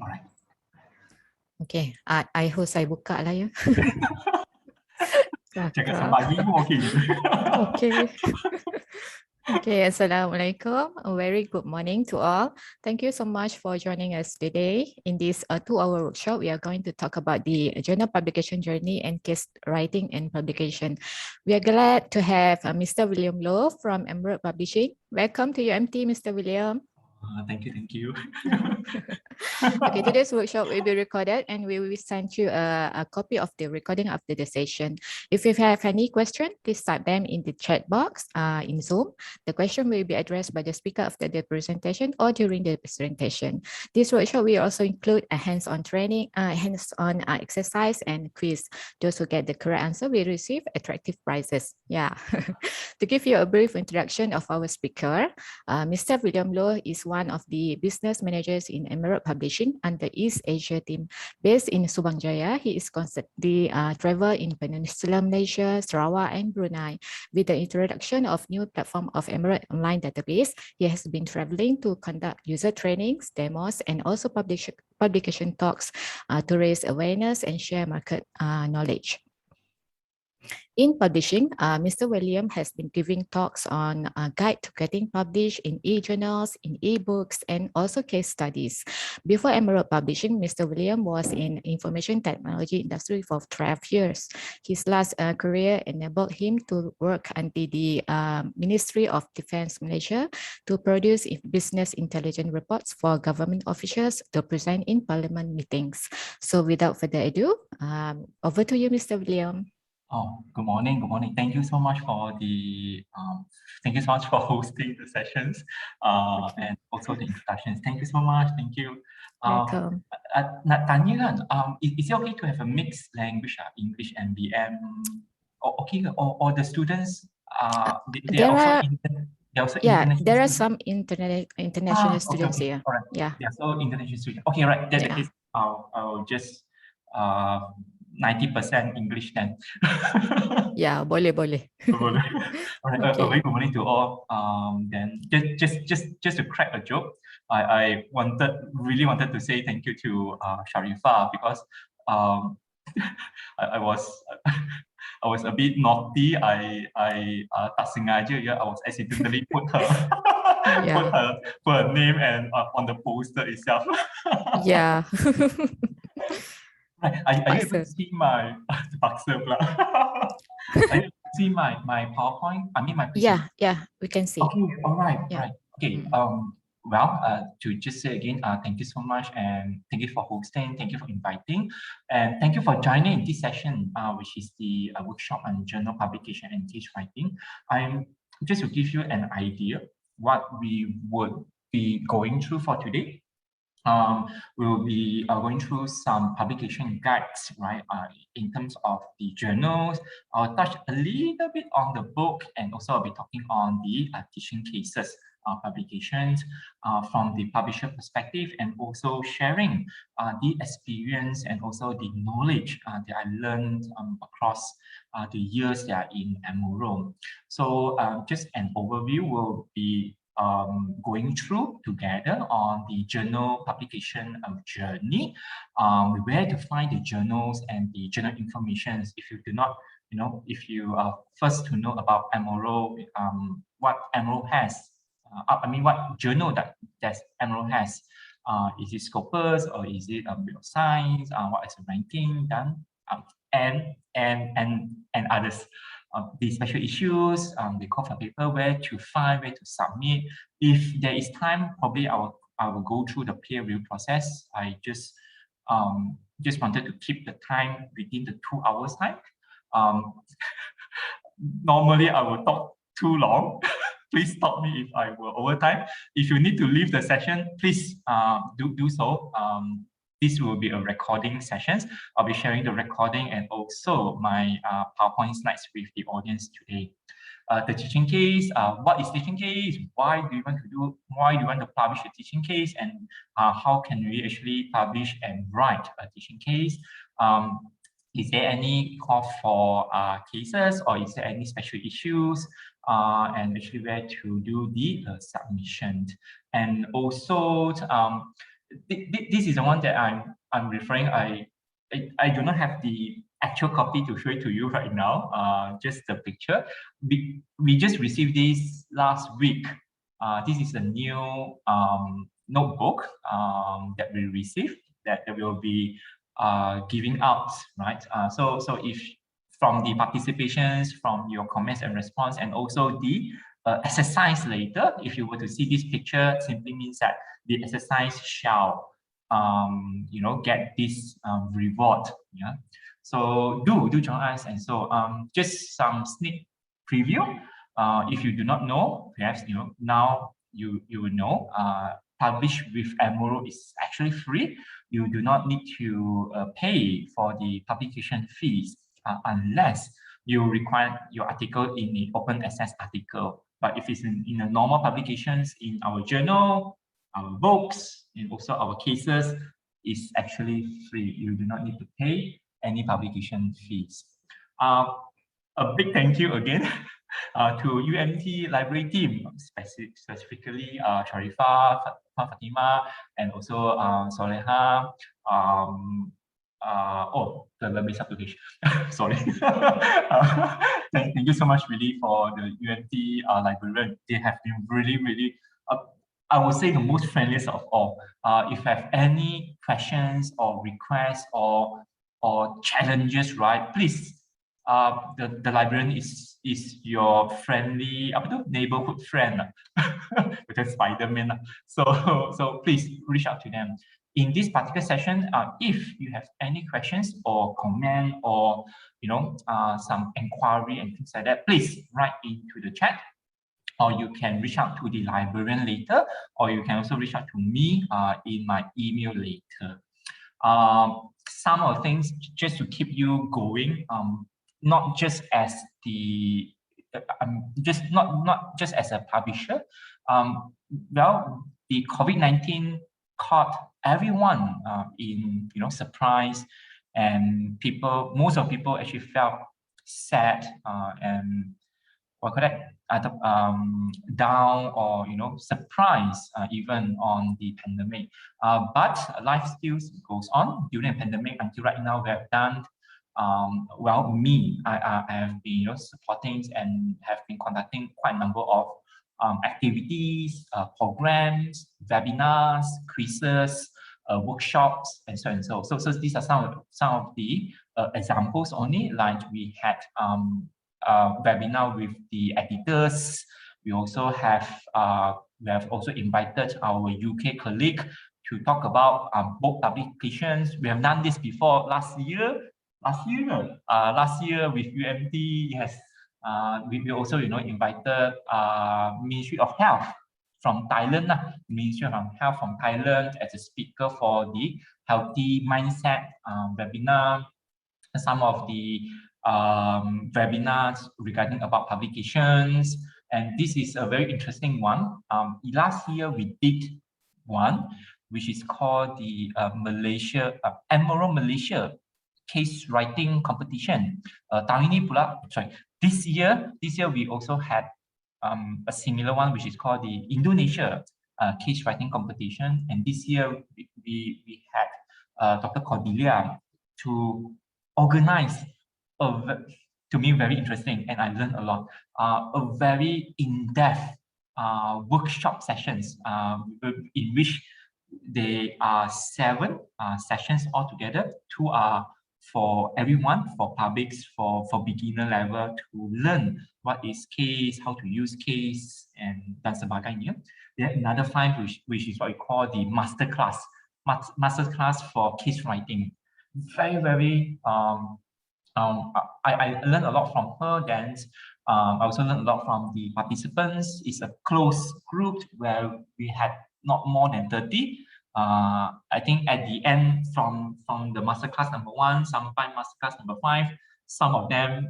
Alright. Okay, I host saya buka lah ya. Cakap sampai pagi pun okey. Okay. Okay, Assalamualaikum. A very good morning to all. Thank you so much for joining us today. In this 2-hour workshop, we are going to talk about the journal publication journey and case writing and publication. We are glad to have Mr. William Lowe from Emerald Publishing. Welcome to UMT, Mr. William. Thank you. Okay, today's workshop will be recorded and we will send you a copy of the recording after the session. If you have any question, please type them in the chat box in Zoom. The question will be addressed by the speaker after the presentation or during the presentation. This workshop will also include a hands-on training, hands-on exercise and quiz. Those who get the correct answer will receive attractive prizes. Yeah. To give you a brief introduction of our speaker, Mr. William Lowe is one of the business managers in Emerald Publishing under East Asia team. Based in Subang Jaya, he is constantly travel in Peninsular Malaysia, Sarawak, and Brunei. With the introduction of new platform of Emerald Online Database, he has been traveling to conduct user trainings, demos, and also publication talks to raise awareness and share market knowledge. In publishing, Mr. William has been giving talks on a guide to getting published in e-journals, in e-books, and also case studies. Before Emerald Publishing, Mr. William was in information technology industry for 12 years. His last career enabled him to work under the Ministry of Defense Malaysia to produce business intelligence reports for government officials to present in parliament meetings. So without further ado, over to you, Mr. William. Good morning. Thank you so much for hosting the sessions and also the introductions. Thank you so much. Thank you. Welcome. Nak tanya kan, is it okay to have a mixed language, English and BM? Okay, or the students they are also international. There are some international students okay. here. All right. Yeah. So international students. Okay, right. That's the case. I'll just 90% English then. Yeah, boleh. Alright, Okay. a very good morning to all. Then just to crack a joke, I really wanted to say thank you to Sharifah because I was a bit naughty. I tak sengaja, I was accidentally put her name and on the poster itself. Yeah. Right. Are you able to see my see my PowerPoint? I mean my presentation. Yeah, we can see. Okay, all right, Yeah. right. Okay. To just say again, thank you so much, and thank you for hosting, thank you for inviting, and thank you for joining this session, which is the workshop on journal publication and case writing. I'm just to give you an idea what we would be going through for today. We'll be going through some publication guides, right? In terms of the journals, I'll touch a little bit on the book, and also I'll be talking on the teaching cases publications from the publisher perspective, and also sharing the experience and also the knowledge that I learned across the years that are in Emerald. So just an overview will be going through together on the journal publication journey, where to find the journals and the journal information. If you do not, if you are first to know about Emerald, what Emerald has, what journal that Emerald has. Is it Scopus or is it Science? What is the ranking done? And others. The special issues, the call for paper, where to find, where to submit. If there is time, probably I will go through the peer review process. I just wanted to keep the time within the 2 hours time. Normally I will talk too long. Please stop me if I will overtime. If you need to leave the session, please do so. This will be a recording sessions. I'll be sharing the recording and also my PowerPoint slides with the audience today. The teaching case, what is teaching case? Why do you want to publish a teaching case? And how can we actually publish and write a teaching case? Is there any call for cases, or is there any special issues? And actually where to do the submission. And also, this is the one that I'm referring. I do not have the actual copy to show it to you right now. Just the picture. We just received this last week. This is a new notebook that we received that will be giving out, right? So if from the participations, from your comments and response, and also the exercise later, if you were to see this picture, simply means that the exercise shall get this reward. Yeah. So do join us. And so just some sneak preview. If you do not know, perhaps now you will know. Publish with Amoro is actually free. You do not need to pay for the publication fees unless you require your article in the open access article. But if it's in a normal publications in our journal, our books, and also our cases, is actually free. You do not need to pay any publication fees. A big thank you again to UMT library team, specifically Sharifah, Fatima, and also Soleha. The Lebih satu page. Sorry. Thank you so much really for the UMT librarian. They have been really, I would say the most friendliest of all. If you have any questions or requests or challenges, right, please, the librarian is your friendly neighborhood friend because Spider-Man. So please reach out to them. In this particular session, if you have any questions or comment or some inquiry and things like that, please write into the chat, or you can reach out to the librarian later, or you can also reach out to me in my email later. Some of the things just to keep you going, not just as the not just as a publisher. Well, the COVID-19 caught everyone in surprise, and most of people actually felt sad and down or surprised even on the pandemic. But life still goes on during the pandemic. Until right now, we have done well. I have been supporting and have been conducting quite a number of activities, programs, webinars, quizzes, workshops, and so on. So these are some of the examples only. Like we had webinar with the editors. We also have also invited our UK colleague to talk about book publications. We have done this before last year with UMT. Yes, we also invited Ministry of Health from Thailand, Ministry of Health from Thailand as a speaker for the healthy mindset webinar. Some of the webinars regarding about publications, and this is a very interesting one. Last year we did one which is called the Malaysia Emerald Malaysia case writing competition. Tahun ini pula, this year we also had a similar one which is called the Indonesia case writing competition, and this year we had Dr. Cordelia to organize to me very interesting, and I learned a lot. A very in-depth workshop sessions in which there are 7 sessions altogether. 2 are for everyone, for publics, for beginner level to learn what is case, how to use case, and dan sebagainya. Then another 5 which is what we call the masterclass for case writing. Very I learned a lot from her. Then I also learned a lot from the participants. It's a close group where we had not more than 30. I think at the end from the masterclass number 1, sometimes masterclass number 5, some of them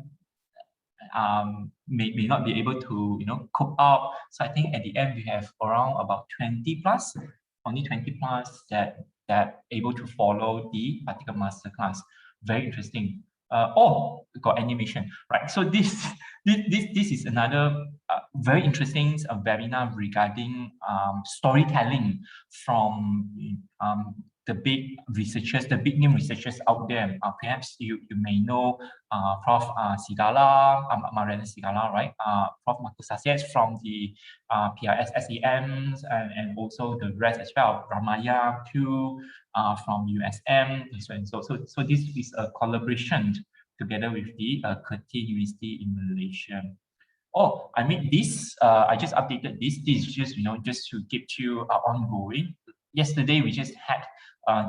may not be able to cope up. So I think at the end we have around about 20 plus, only 20 plus that able to follow the particular masterclass. Very interesting. Got animation, right? So this This is another very interesting webinar regarding storytelling from the big researchers, the big name researchers out there. Perhaps you may know Prof. Sigala, Mariana Sigala, right? Prof. Marcus Sasias from the PRS SEMs and also the rest as well. Ramaya too from USM and so and so. So this is a collaboration together with the Kerti University in Malaysia. Oh, I mean this. I just updated this. This is just just to keep you ongoing. Yesterday we just had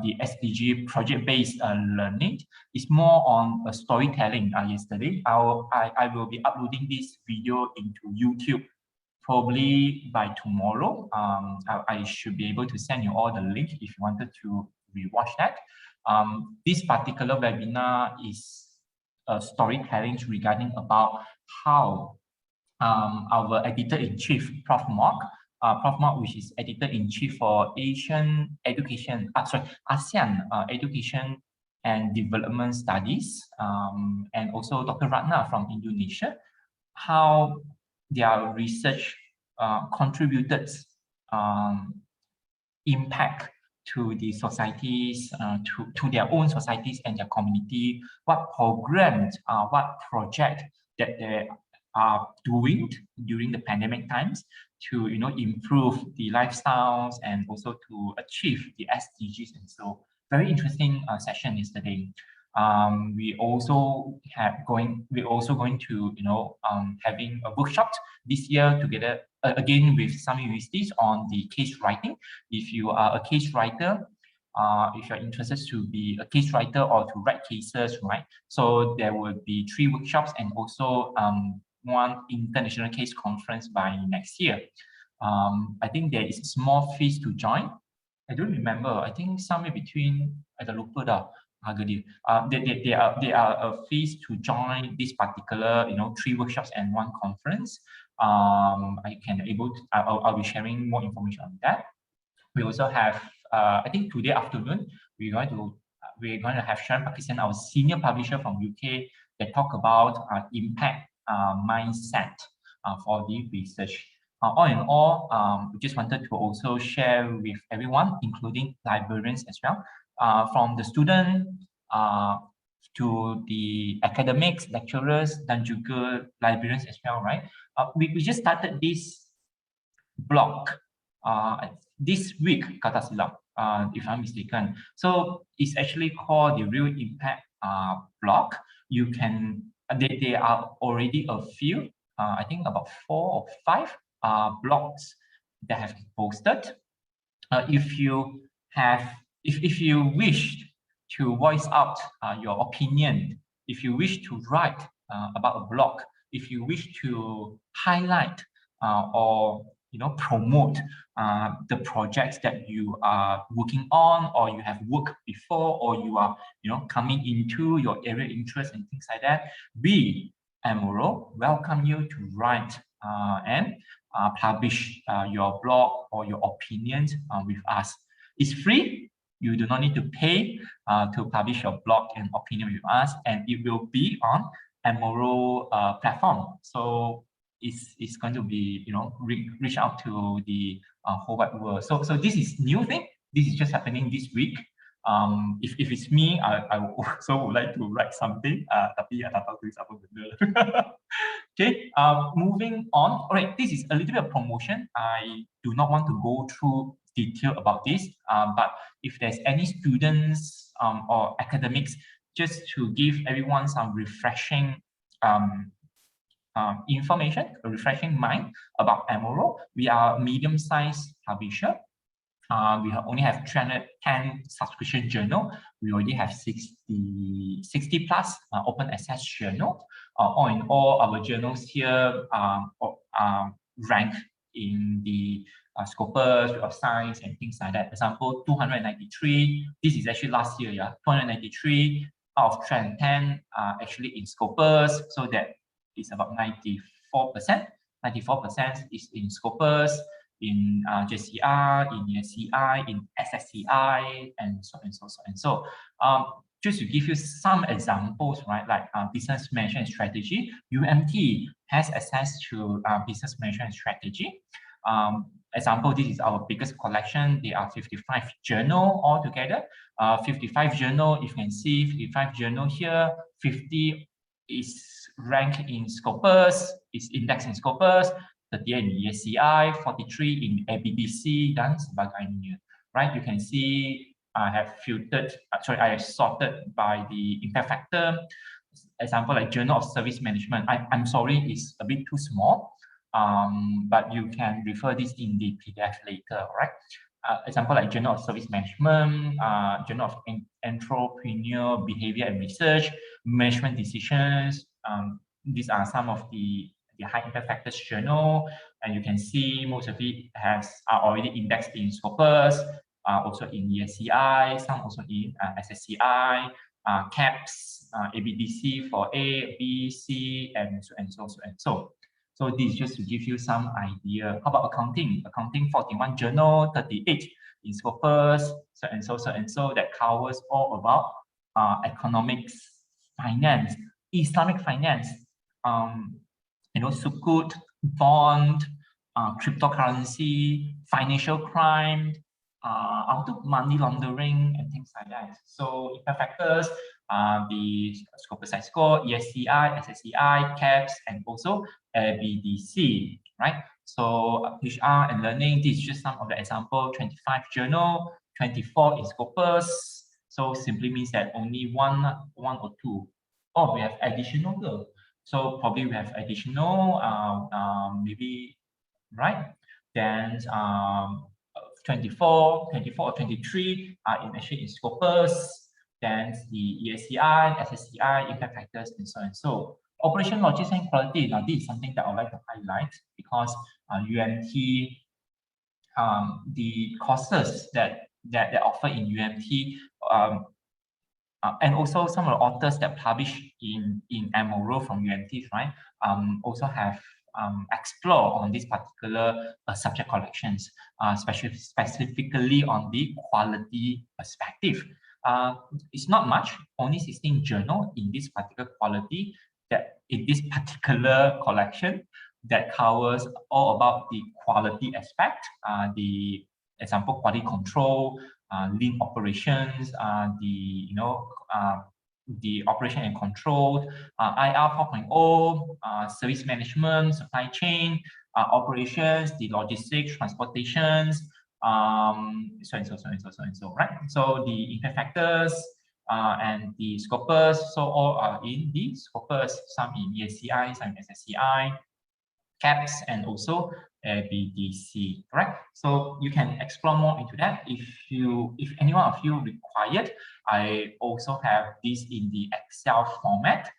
the SDG project-based learning. It's more on storytelling. Yesterday, I will be uploading this video into YouTube probably by tomorrow. I should be able to send you all the link if you wanted to rewatch that. This particular webinar is storytelling regarding about how our editor-in-chief, Prof. Mark, which is editor-in-chief for ASEAN Education and Development Studies, and also Dr. Ratna from Indonesia, how their research contributed impact to the societies, to their own societies and their community, what programs, what project that they are doing during the pandemic times to improve the lifestyles and also to achieve the SDGs. And so very interesting session yesterday. We're also going to having a workshop this year together again with some universities on the case writing. If you are a case writer, if you're interested to be a case writer or to write cases, right? So there will be 3 workshops and also 1 international case conference by next year. I think there is a small fees to join. I don't remember. I think somewhere between ada lupa dah harga dia. There are fees to join this particular 3 workshops and 1 conference. I'll be sharing more information on that. We also have I think today afternoon we're going to have Sharon Pakistan, our senior publisher from UK, that talk about impact mindset for the research. All in all, we just wanted to also share with everyone, including librarians as well, from the student to the academics, lecturers, dan juga librarians as well, right? We just started this blog this week, kata silap, if I'm mistaken. So it's actually called the Real Impact blog. You can, they are already a few, I think about 4 or 5 blogs that have been posted. If you wish to voice out your opinion, if you wish to write about a blog, if you wish to highlight or promote the projects that you are working on, or you have worked before, or you are coming into your area of interest and things like that, we, Amoro, welcome you to write and publish your blog or your opinions with us. It's free. You do not need to pay to publish your blog and opinion with us, and it will be on Amoro platform. So it's going to be reach out to the whole wide world. So this is new thing. This is just happening this week. If it's me, I also would like to write something. Tapi tak tahu tulis apa benda. Okay. Moving on. All right. This is a little bit of promotion. I do not want to go through detail about this. But if there's any students or academics, just to give everyone some refreshing information, a refreshing mind about Amoro. We are a medium-sized publisher. We only have 310 subscription journal. We already have 60 plus open access journal. All in all, our journals here rank in the Scopus of Science and things like that. For example, 293. This is actually last year, yeah. 293 out of 310 actually in Scopus, so that is about 94%. 94% is in Scopus, in JCR, in SCI, in SSCI, and so and so and so. just to give you some examples, right? Like business management strategy, UMT has access to business management strategy. Example, this is our biggest collection. There are 55 journal altogether. 55 journal, you can see 55 journal here. 50 is ranked in Scopus, is indexed in Scopus. 38 in ESCI, 43 in ABDC, dan sebagainya. Right? You can see I have filtered, I have sorted by the impact factor. Example like Journal of Service Management. I'm sorry, it's a bit too small, but you can refer this in the PDF later, right? Example like Journal of Service Management, Journal of Entrepreneurial Behavior and Research, Management Decisions. These are some of the high impact factors journal, and you can see most of it are already indexed in Scopus, also in ESCI, some also in SSCI, CAPS, ABDC for A, B, C, and so. So this is just to give you some idea. How about accounting? Accounting 41 journal, 38 in Scopus, so and so that covers all about economics, finance, Islamic finance, sukuk, bond, cryptocurrency, financial crime, money laundering, and things like that. So impact factors, the Scopus size score, ESCI, SSCI, CAPS, and also BDC, right? So HR and learning, this is just some of the example, 25 journal, 24 in Scopus. So simply means that only one or two. Oh, we have additional though. So probably we have additional, maybe, right? Then 24 or 23 are actually in Scopus. Then the ESCI, SSCI, impact factors, and so and so. Operation, logistics, and quality. Now, this is something that I would like to highlight because UMT, the courses that offer in UMT, and also some of the authors that publish in MORO from UMT, right, also have explore on this particular subject collections, specifically on the quality perspective. It's not much, only 16 journal in this particular quality, that in this particular collection that covers all about the quality aspect, the example quality control, lean operations, the operation and control, IR 4.0, service management, supply chain, operations, the logistics, transportations, so and so, right? So the impact factors and the Scopus, so all are in the Scopus, some in ESCI, some in SSCI, CAPS, and also BDC, right? So you can explore more into that. If anyone of you required, I also have this in the Excel format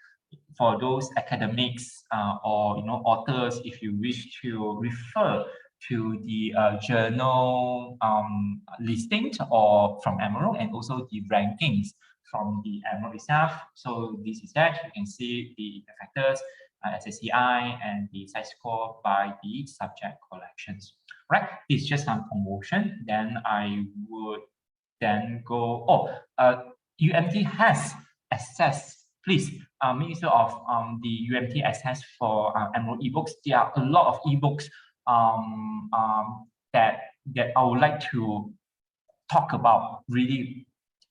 for those academics or authors. If you wish to refer to the journal listings or from Emerald, and also the rankings from the Emerald itself. So this is that. You can see the factors, SSCI, and the size score by the subject collections. Right, it's just some promotion. Then I would then go, UMT has access, please, make use of the UMT access for Emerald ebooks. There are a lot of ebooks that I would like to talk about. Really,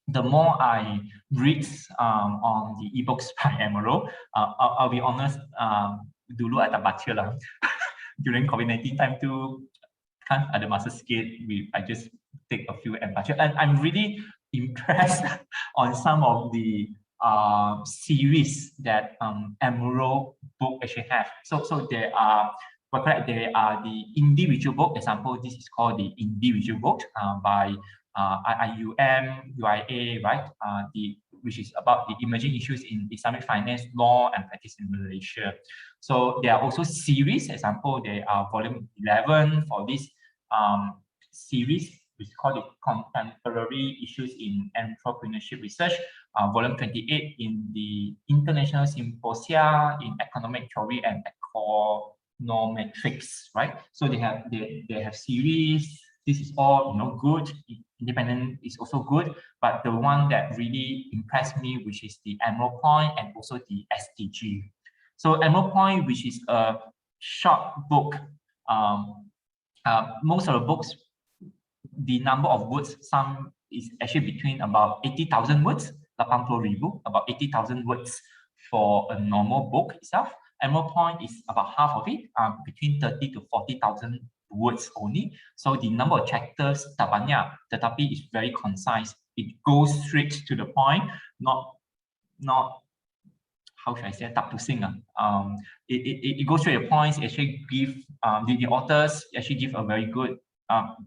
the more I read on the ebooks by Emerald, I'll be honest, dulu I tak baca lah. During COVID-19 time too, kan ada masa sikit, I just take a few and baca. And I'm really impressed on some of the series that Emerald book actually have. So there are, there are the individual book. Example, this is called the individual book by IIUM, UIA, right? Which is about the emerging issues in Islamic finance, law, and practice in Malaysia. So there are also series. Example, there are volume 11 for this series, which is called the Contemporary Issues in Entrepreneurship Research, volume 28 in the International Symposia in Economic Theory and Econometrics, right? So they have series This is all, good. Independent is also good, but the one that really impressed me, which is the Emerald Point and also the SDG. So Emerald Point, which is a short book. Most of the books, the number of words, some is actually between about 80,000 words, 80,000, about 80,000 words for a normal book itself. Emerald Point is about half of it, between 30 to 40,000 words only. So the number of chapters tak banyak, tetapi is very concise. It goes straight to the point, not how should I say, tak pusing. It goes straight to the point. It actually give the authors actually give a very good,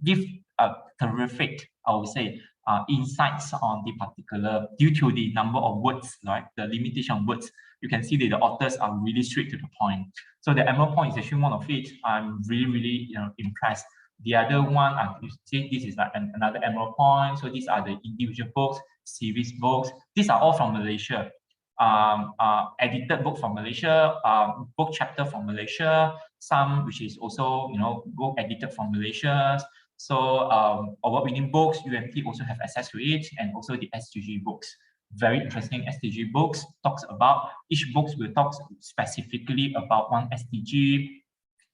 give a terrific, I would say, insights on the particular, due to the number of words, right? The limitation of words. You can see that the authors are really straight to the point. So the Emerald Point is actually one of it. I'm really, impressed. The other one, you see, this is like another Emerald Point. So these are the individual books, series books. These are all from Malaysia. Edited book from Malaysia, book chapter from Malaysia, some which is also, book edited from Malaysia. So award-winning books, UMT also have access to it, and also the SDG books. Very interesting SDG books, talks about, each book will talk specifically about one SDG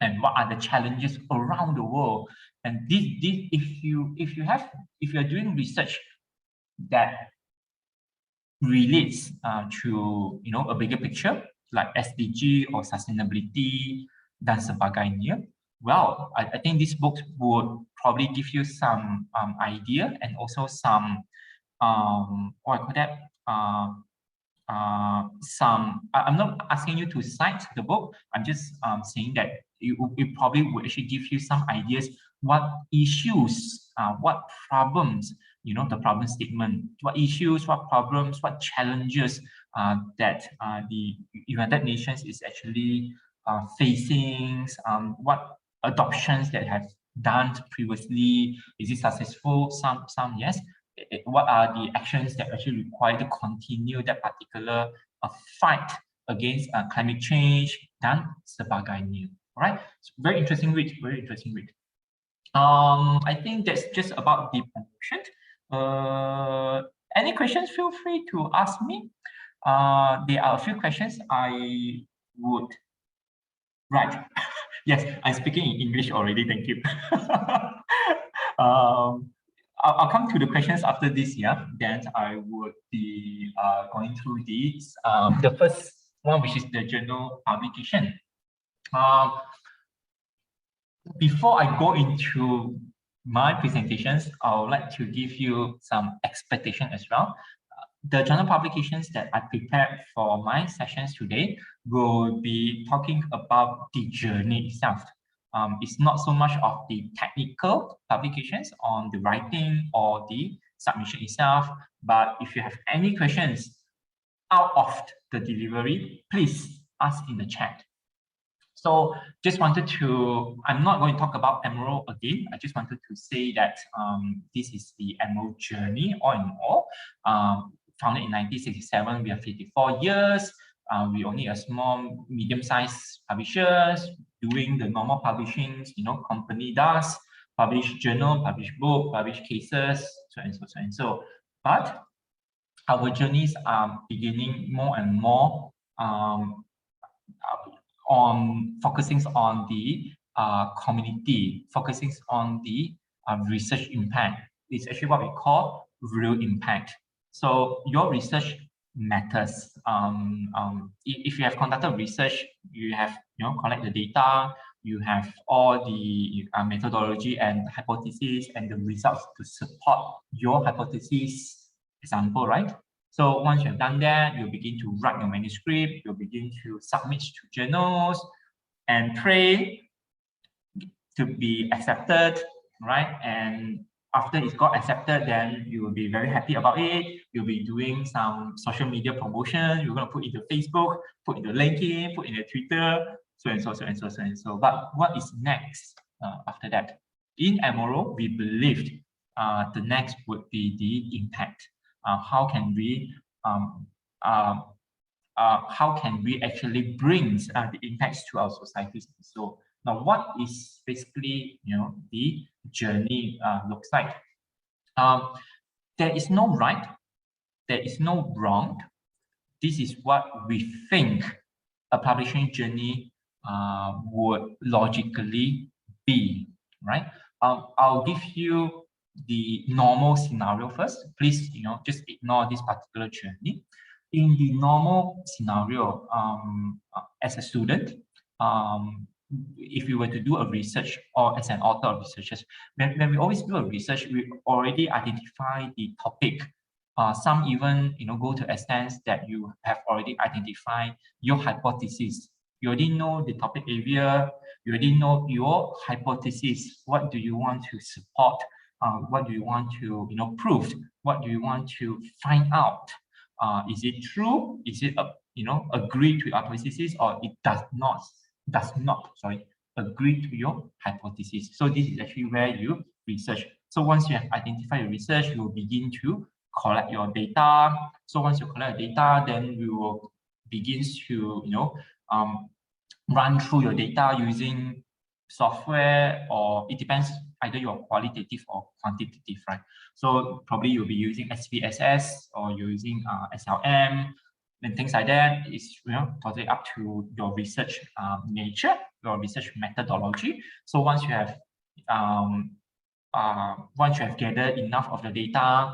and what are the challenges around the world. And this if you're doing research that relates to a bigger picture like SDG or sustainability dan sebagainya, well, I think this book would probably give you some idea and also some what I call that I'm not asking you to cite the book. I'm just saying that it probably would actually give you some ideas what issues, what problems, the problem statement, what issues, what problems, what challenges that the United Nations is actually facing, what adoptions that have done previously, is it successful? Some yes. What are the actions that actually required to continue that particular fight against climate change dan sebagainya. All right, so very interesting read, very interesting read. I think that's just about the promotion. Any questions, feel free to ask me. There are a few questions I would, right. Yes, I'm speaking in English already, thank you. I'll come to the questions after this, yeah. Then I would be going through these. The first one, which is the journal publication. Before I go into my presentations, I would like to give you some expectation as well. The journal publications that I prepared for my sessions today will be talking about the journey itself. It's not so much of the technical publications on the writing or the submission itself, but if you have any questions out of the delivery, please ask in the chat. So just wanted to, I'm not going to talk about Emerald again. I just wanted to say that this is the Emerald journey all in all. Founded in 1967, we are 54 years. We only a small, medium-sized publishers doing the normal publishing, company does, publish journal, publish book, publish cases, so and so, so and so. But our journeys are beginning more and more on focusing on the community, focusing on the research impact. It's actually what we call real impact. So your research matters. If you have conducted research, you have collect the data, you have all the methodology and hypotheses and the results to support your hypothesis example, right? So once you've done that, you'll begin to write your manuscript, you'll begin to submit to journals and pray to be accepted, right? And after it's got accepted, then you will be very happy about it. You'll be doing some social media promotion. You're going to put it to Facebook, put it to LinkedIn, put it to Twitter, so and so, so and so, so and so. But what is next after that? In Emerald, we believed the next would be the impact. How can we actually bring the impacts to our societies? So now, what is basically the journey looks like. There is no right, there is no wrong. This is what we think a publishing journey would logically be, right? I'll give you the normal scenario first. Please, just ignore this particular journey. In the normal scenario, as a student, if we were to do a research, or as an author of researchers, when we always do a research, we already identify the topic. Some even go to extent that you have already identified your hypothesis. You already know the topic area. You already know your hypothesis. What do you want to support? What do you want to prove? What do you want to find out? Is it true? Is it agree to your hypothesis, or it does not agree to your hypothesis? So this is actually where you research. So once you have identified your research, you will begin to collect your data. So once you collect data, then we will begin to run through your data using software, or it depends, either you're qualitative or quantitative, right? So probably you'll be using SPSS or using SLM and things like that. It's totally up to your research nature, your research methodology. So once you have gathered enough of the data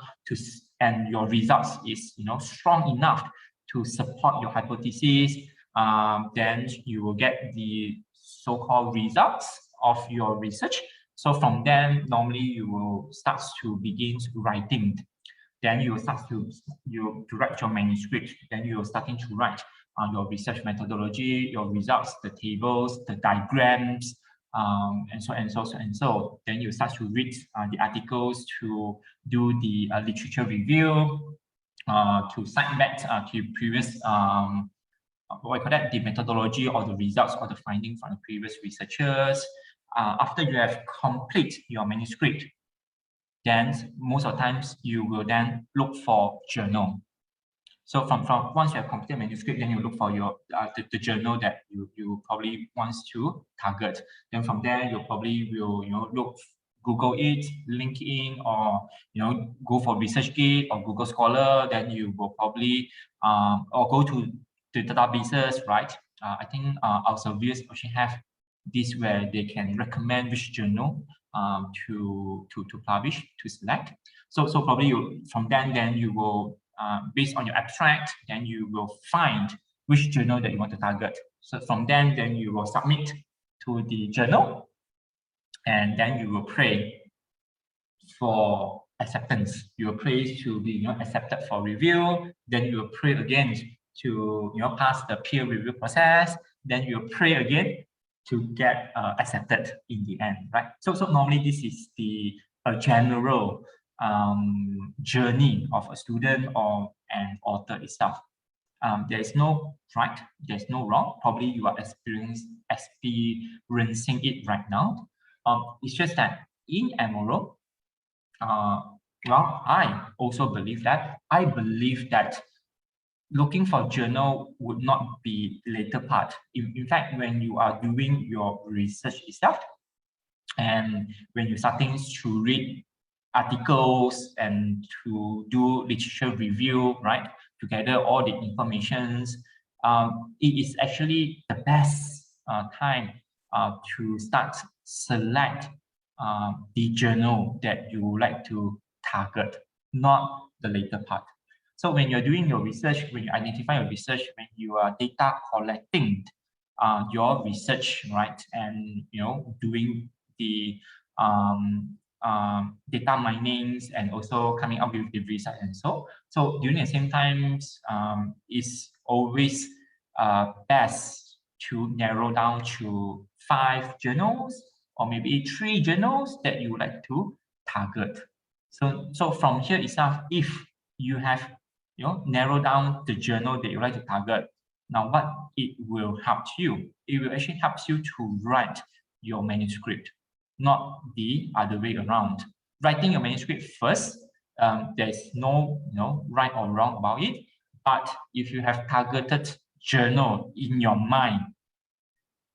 and your results is strong enough to support your hypothesis, then you will get the so-called results of your research. So from then, normally you will start to begin writing. Then you will start to write your manuscript. Then you are starting to write your research methodology, your results, the tables, the diagrams, and so. Then you start to read the articles, to do the literature review, to cite back to previous what we call that, the methodology or the results or the findings from the previous researchers. After you have complete your manuscript, then most of the times you will then look for journal. So from once you have completed manuscript, then you look for your the journal that you probably wants to target. Then from there, you probably will look, Google it, LinkedIn, or go for ResearchGate or Google Scholar. Then you will probably or go to the databases, right? I think our surveys actually have this where they can recommend which journal to publish, to select. So probably from then you will based on your abstract, then you will find which journal that you want to target. So from then you will submit to the journal, and then you will pray for acceptance. You will pray to be accepted for review. Then you will pray again to pass the peer review process. Then you will pray again to get accepted in the end, right? So normally this is the general journey of a student or an author itself. There is no right, there's no wrong. Probably you are experiencing it right now. It's just that in MRO, well, I also believe that. I believe that looking for journal would not be later part. In fact, when you are doing your research itself, and when you're starting to read articles and to do literature review, right, to gather all the informations, it is actually the best time to start select the journal that you would like to target, not the later part. So when you're doing your research, when you identify your research, when you are data collecting your research, right, and doing the data minings and also coming up with the results, and so during the same times, it's always best to narrow down to 5 journals or maybe 3 journals that you would like to target. So from here itself, if you have narrow down the journal that you like to target, now what it will help you, it will actually help you to write your manuscript, not the other way around. Writing your manuscript first, there's no right or wrong about it. But if you have targeted journal in your mind,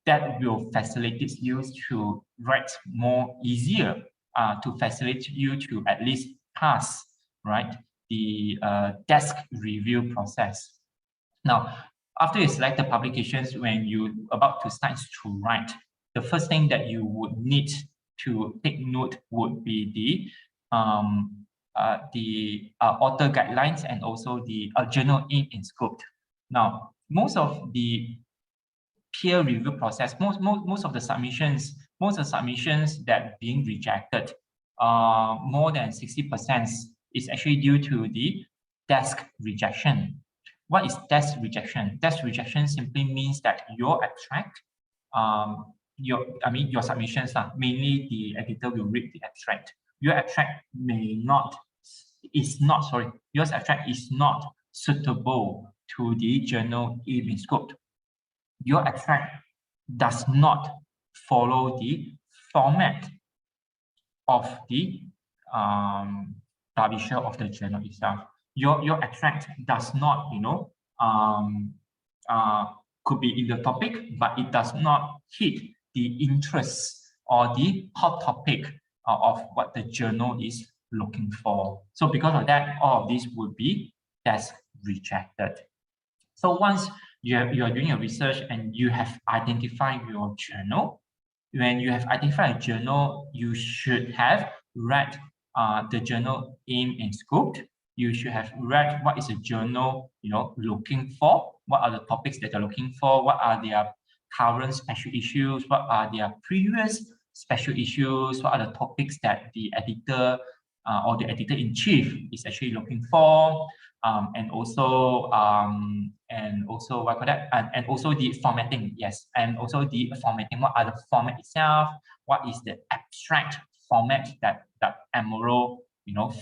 that will facilitate you to write more easier to facilitate you to at least pass, right, the desk review process. Now, after you select the publications, when you're about to start to write, the first thing that you would need to take note would be the author guidelines and also the journal aim and scope. Now, most of the peer review process, most of the submissions that being rejected, more than 60% is actually due to the desk rejection. What is desk rejection? Desk rejection simply means that your abstract, your submissions, mainly the editor will read the abstract. Your abstract your abstract is not suitable to the journal aim and scope. Your abstract does not follow the format of the publisher of the journal itself. Your abstract does not, could be in the topic, but it does not hit the interest or the hot topic of what the journal is looking for. So because of that, all of these would be desk rejected. So once you are doing your research and you have identified your journal, when you have identified a journal, you should have read the journal aim and scope. You should have read what is a journal, looking for, what are the topics that they're looking for, what are their current special issues, what are their previous special issues, what are the topics that the editor or the editor-in-chief is actually looking for, and also the formatting, yes, and also the formatting. What are the format itself? What is the abstract format that Emerald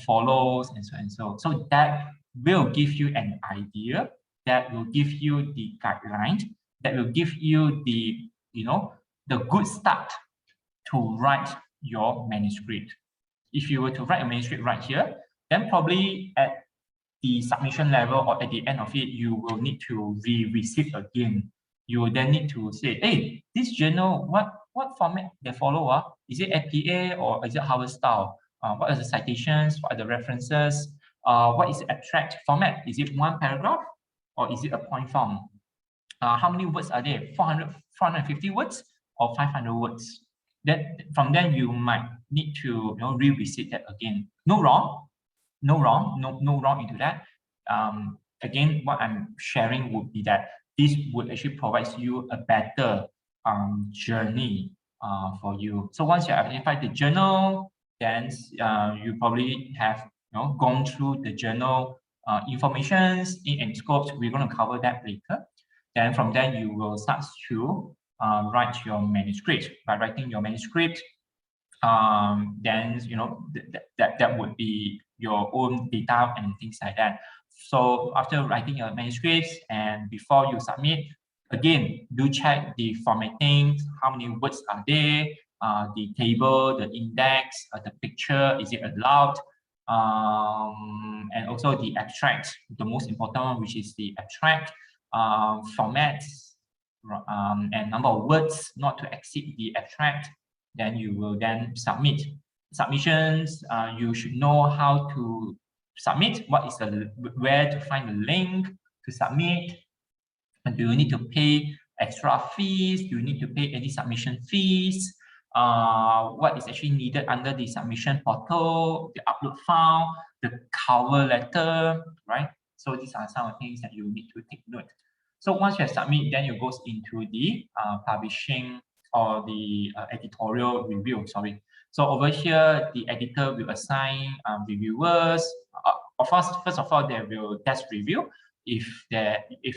follows, and so and so. So that will give you an idea. That will give you the guideline. That will give you the the good start to write your manuscript. If you were to write a manuscript right here, then probably at the submission level or at the end of it, you will need to revisit again. You will then need to say, hey, this journal, what format they follow? Is it APA or is it Harvard style? What are the citations? What are the references? What is the abstract format? Is it one paragraph or is it a point form? How many words are there? 450 words or 500 words? From then you might need to revisit that again. No wrong into that. Again, what I'm sharing would be that this would actually provide you a better journey for you. So once you identify the journal, then you probably have gone through the journal informations and scopes. We're going to cover that later. Then from there you will start to write your manuscript. By writing your manuscript, then that would be your own data and things like that. So after writing your manuscripts and before you submit, again, do check the formatting, how many words are there, the table, the index, the picture, is it allowed, and also the abstract, the most important one, which is the abstract format, and number of words not to exceed the abstract. Then you will then submit. Submissions, you should know how to submit, where to find the link to submit. And do you need to pay extra fees? Do you need to pay any submission fees? What is actually needed under the submission portal, the upload file, the cover letter, right? So these are some of the things that you need to take note. So once you have submitted, then it goes into the publishing or the editorial review, sorry. So over here, the editor will assign reviewers. Of course, first of all, they will desk review. If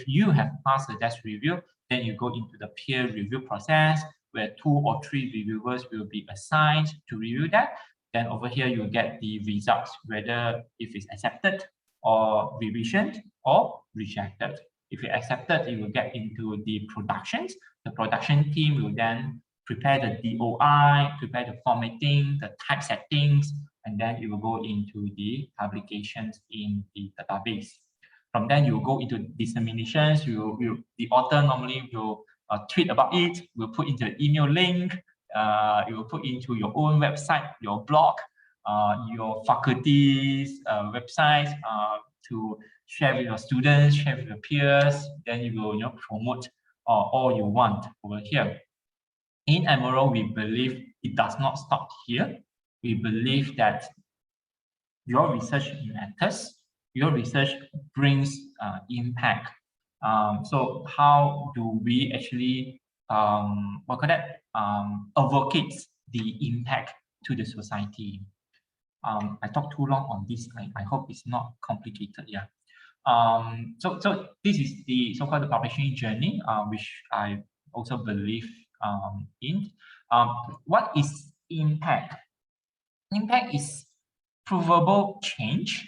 you have passed the desk review, then you go into the peer review process where 2 or 3 reviewers will be assigned to review that. Then over here, you get the results, whether if it's accepted or revisioned or rejected. If it's accepted, it will get into the productions. The production team will then prepare the DOI, prepare the formatting, the type settings, and then it will go into the publications in the database. From then you will go into disseminations. The author normally will tweet about it, will put into the email link, You will put into your own website, your blog, your faculty's websites to share with your students, share with your peers. Then you will promote all you want over here. In Emerald, we believe it does not stop here. We believe that your research matters. Your research brings impact. So how do we actually advocate the impact to the society? I talked too long on this. I hope it's not complicated. Yeah. So this is the so-called publishing journey, which I also believe in. What is impact? Impact is provable change,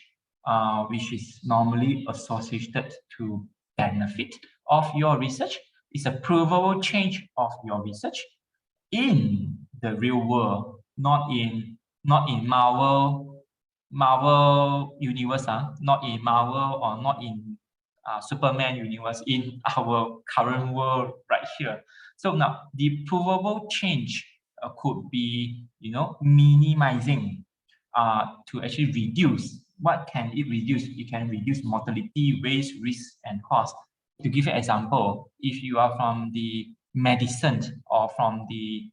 which is normally associated to benefit of your research. It's a provable change of your research in the real world, not in Marvel universe, not in Marvel or not in Superman universe, in our current world right here. So now the provable change could be, minimizing to actually reduce. What can it reduce? It can reduce mortality, waste, risk, and cost. To give you an example, if you are from the medicine or from the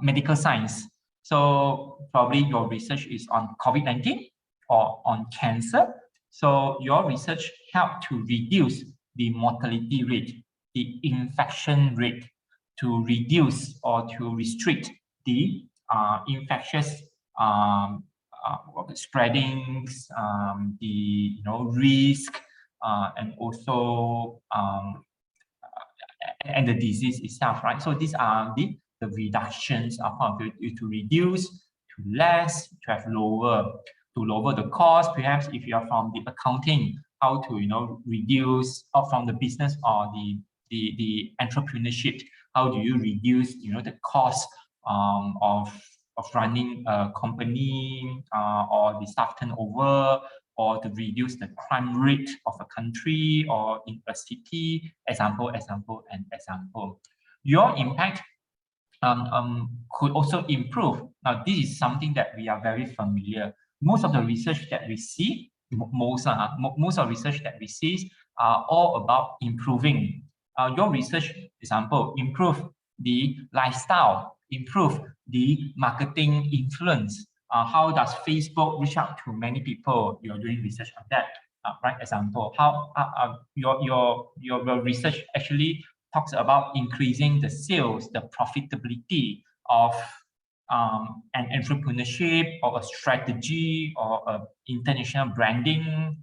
medical science, so probably your research is on COVID-19 or on cancer. So your research helped to reduce the mortality rate, the infection rate, to reduce or to restrict the infectious spreading, the risk, and also and the disease itself, right? So these are the reductions are to reduce, to less, to have to lower the cost. Perhaps if you are from the accounting, how to reduce, or from the business or the entrepreneurship, how do you reduce the cost of running a company, or the staff turnover, or to reduce the crime rate of a country or in a city, example. Your impact could also improve. Now, this is something that we are very familiar. Most of the research that we see, most of research that we see are all about improving. Your research, example, improve the lifestyle, improve the marketing influence. How does Facebook reach out to many people? You're doing research on that, right? Example, how your research actually talks about increasing the sales, the profitability of an entrepreneurship, or a strategy, or a international branding,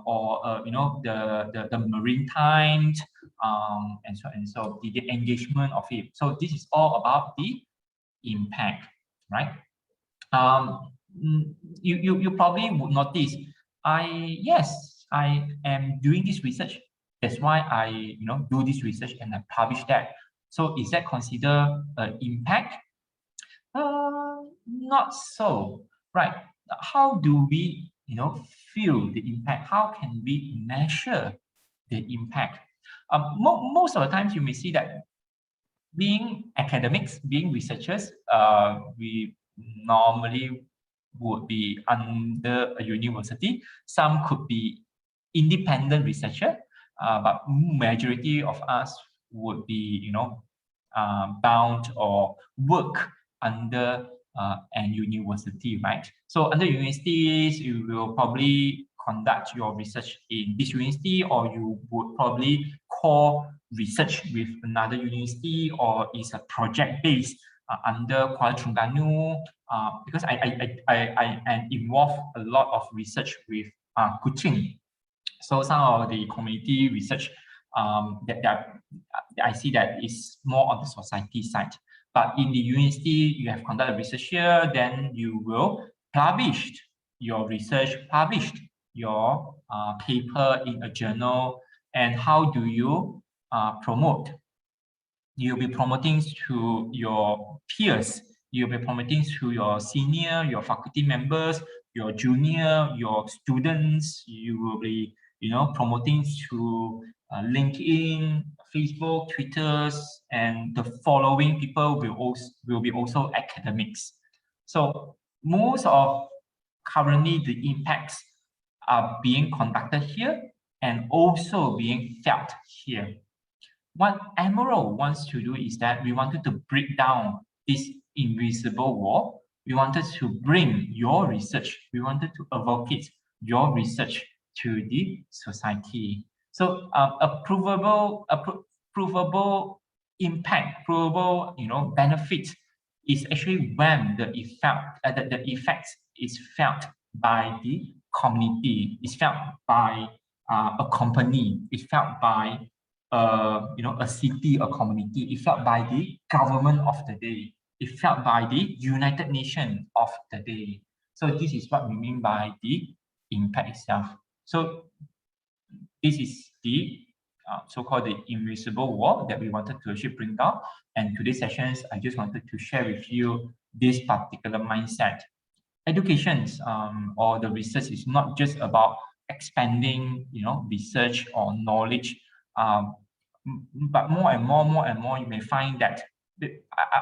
or the maritime, and so the engagement of it. So this is all about the impact, right? You probably would notice, yes, I am doing this research. That's why I do this research and I publish that. So is that considered an impact? Not so, right? How do we feel the impact? How can we measure the impact? Most of the times you may see that being academics, being researchers, we normally would be under a university. Some could be independent researcher, but majority of us would be, bound or work under an university, right? So under universities, you will probably conduct your research in this university, or you would probably co-research with another university, or is a project-based under Kuala Terengganu, because I am involved a lot of research with Kuching. So some of the community research that I see that is more on the society side. But in the university, you have conducted research here, then you will publish your research, publish your paper in a journal. And how do you promote? You'll be promoting to your peers. You'll be promoting to your senior, your faculty members, your junior, your students. You will be, promoting to LinkedIn, Facebook, Twitters, and the following people will be also academics. So most of currently the impacts are being conducted here and also being felt here. What Emerald wants to do is that we wanted to break down this invisible wall. We wanted to bring your research, we wanted to advocate your research to the society. So a provable impact, provable benefit is actually when the effect is felt by the community, is felt by a company, is felt by a city, a community. It felt by the government of the day. It felt by the United Nations of the day. So this is what we mean by the impact itself. So this is the so-called the invisible wall that we wanted to actually bring down. And today's sessions, I just wanted to share with you this particular mindset. Educations or the research is not just about expanding, research or knowledge, but more and more, you may find that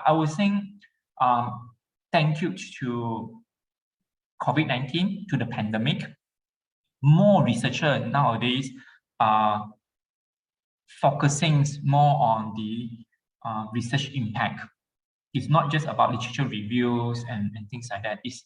I was saying, thank you to COVID-19, to the pandemic, more researchers nowadays are focusing more on the research impact. It's not just about literature reviews and things like that. It's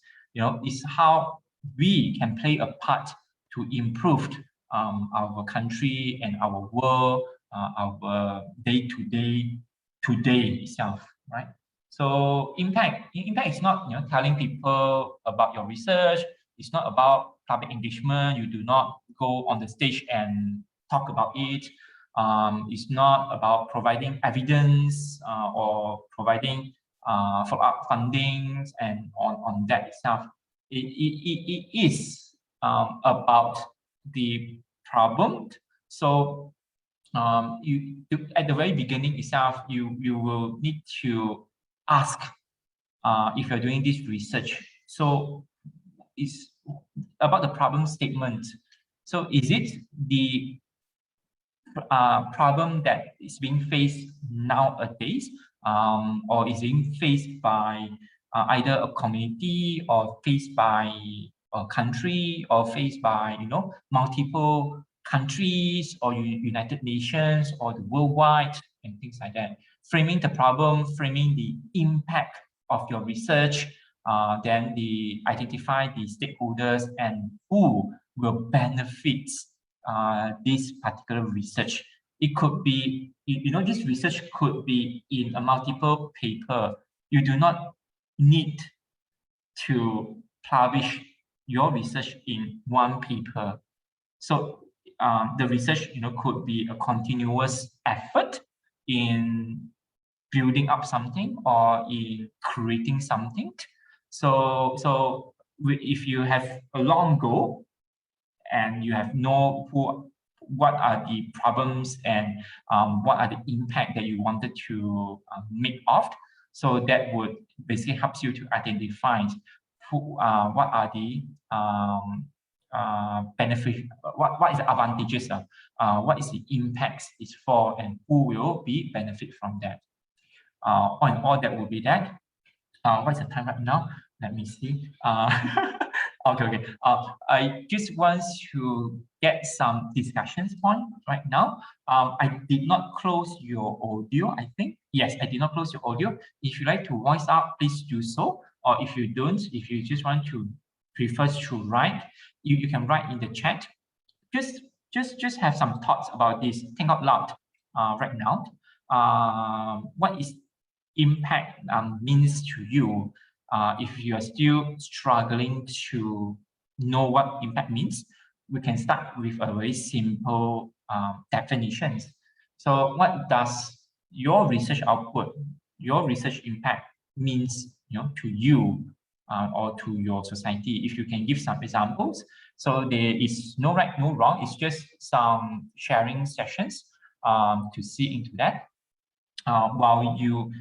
how we can play a part to improve our country and our world, our day-to-day today itself, right? So impact is not telling people about your research. It's not about public engagement. You do not go on the stage and talk about it. It's not about providing evidence or providing follow-up fundings and on that itself. It is about the problem. So at the very beginning itself, you will need to ask if you're doing this research. So it's about the problem statement. So is it the problem that is being faced nowadays, or is being faced by either a community or faced by a country or faced by multiple countries or United Nations or the worldwide and things like that. Framing the problem, framing the impact of your research, then identify the stakeholders and who will benefit this particular research. It could be, this research could be in a multiple paper. You do not need to publish your research in one paper. So the research, could be a continuous effort in building up something or in creating something. So if you have a long goal and you have what are the problems and what are the impact that you wanted to make of, so that would basically helps you to identify what are the benefit, what is the advantages, what is the impacts is for, and who will be benefit from that. On all that will be that. What is the time right now? Let me see. Okay. I just want to get some discussions point right now. I did not close your audio, I think. Yes, I did not close your audio. If you like to voice out, please do so. Or if you don't, if you just want to prefer to write, you can write in the chat. Just have some thoughts about this. Think out loud right now. What is impact means to you? If you are still struggling to know what impact means, we can start with a very simple definitions. So what does your research output, your research impact means to you or to your society? If you can give some examples. So there is no right, no wrong. It's just some sharing sessions to see into that. While you,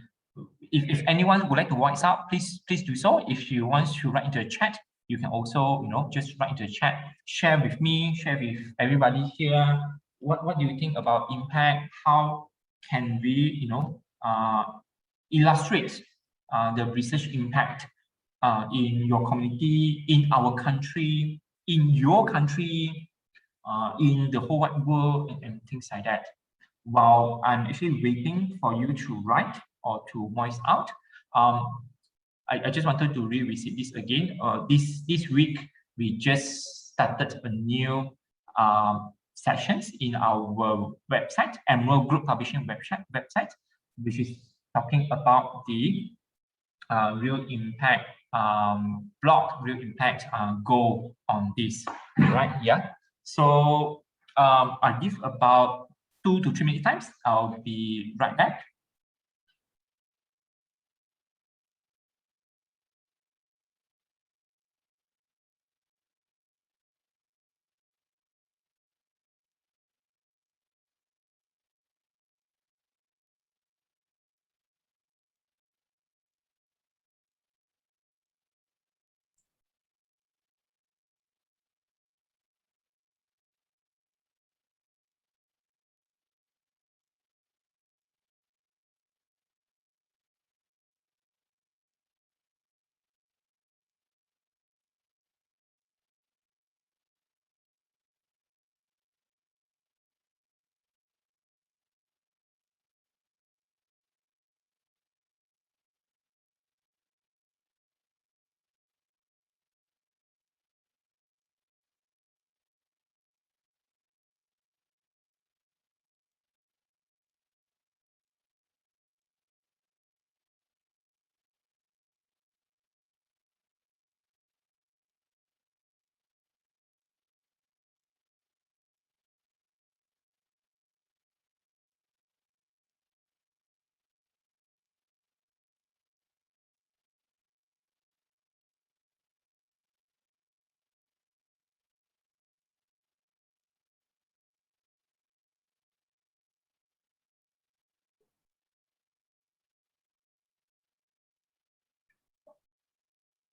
if anyone would like to voice out, please do so. If you want to write into the chat, you can also just write into the chat, share with me, share with everybody here. what do you think about impact? How can we, illustrate the research impact in your community, in our country, in your country, in the whole wide world, and things like that. While I'm actually waiting for you to write or to voice out, I just wanted to revisit this again. This week, we just started a new sections in our website, Emerald Group Publishing website, which is talking about the real impact blog, real impact goal on this, right? Yeah. So I give about 2 to 3 minutes times. I'll be right back.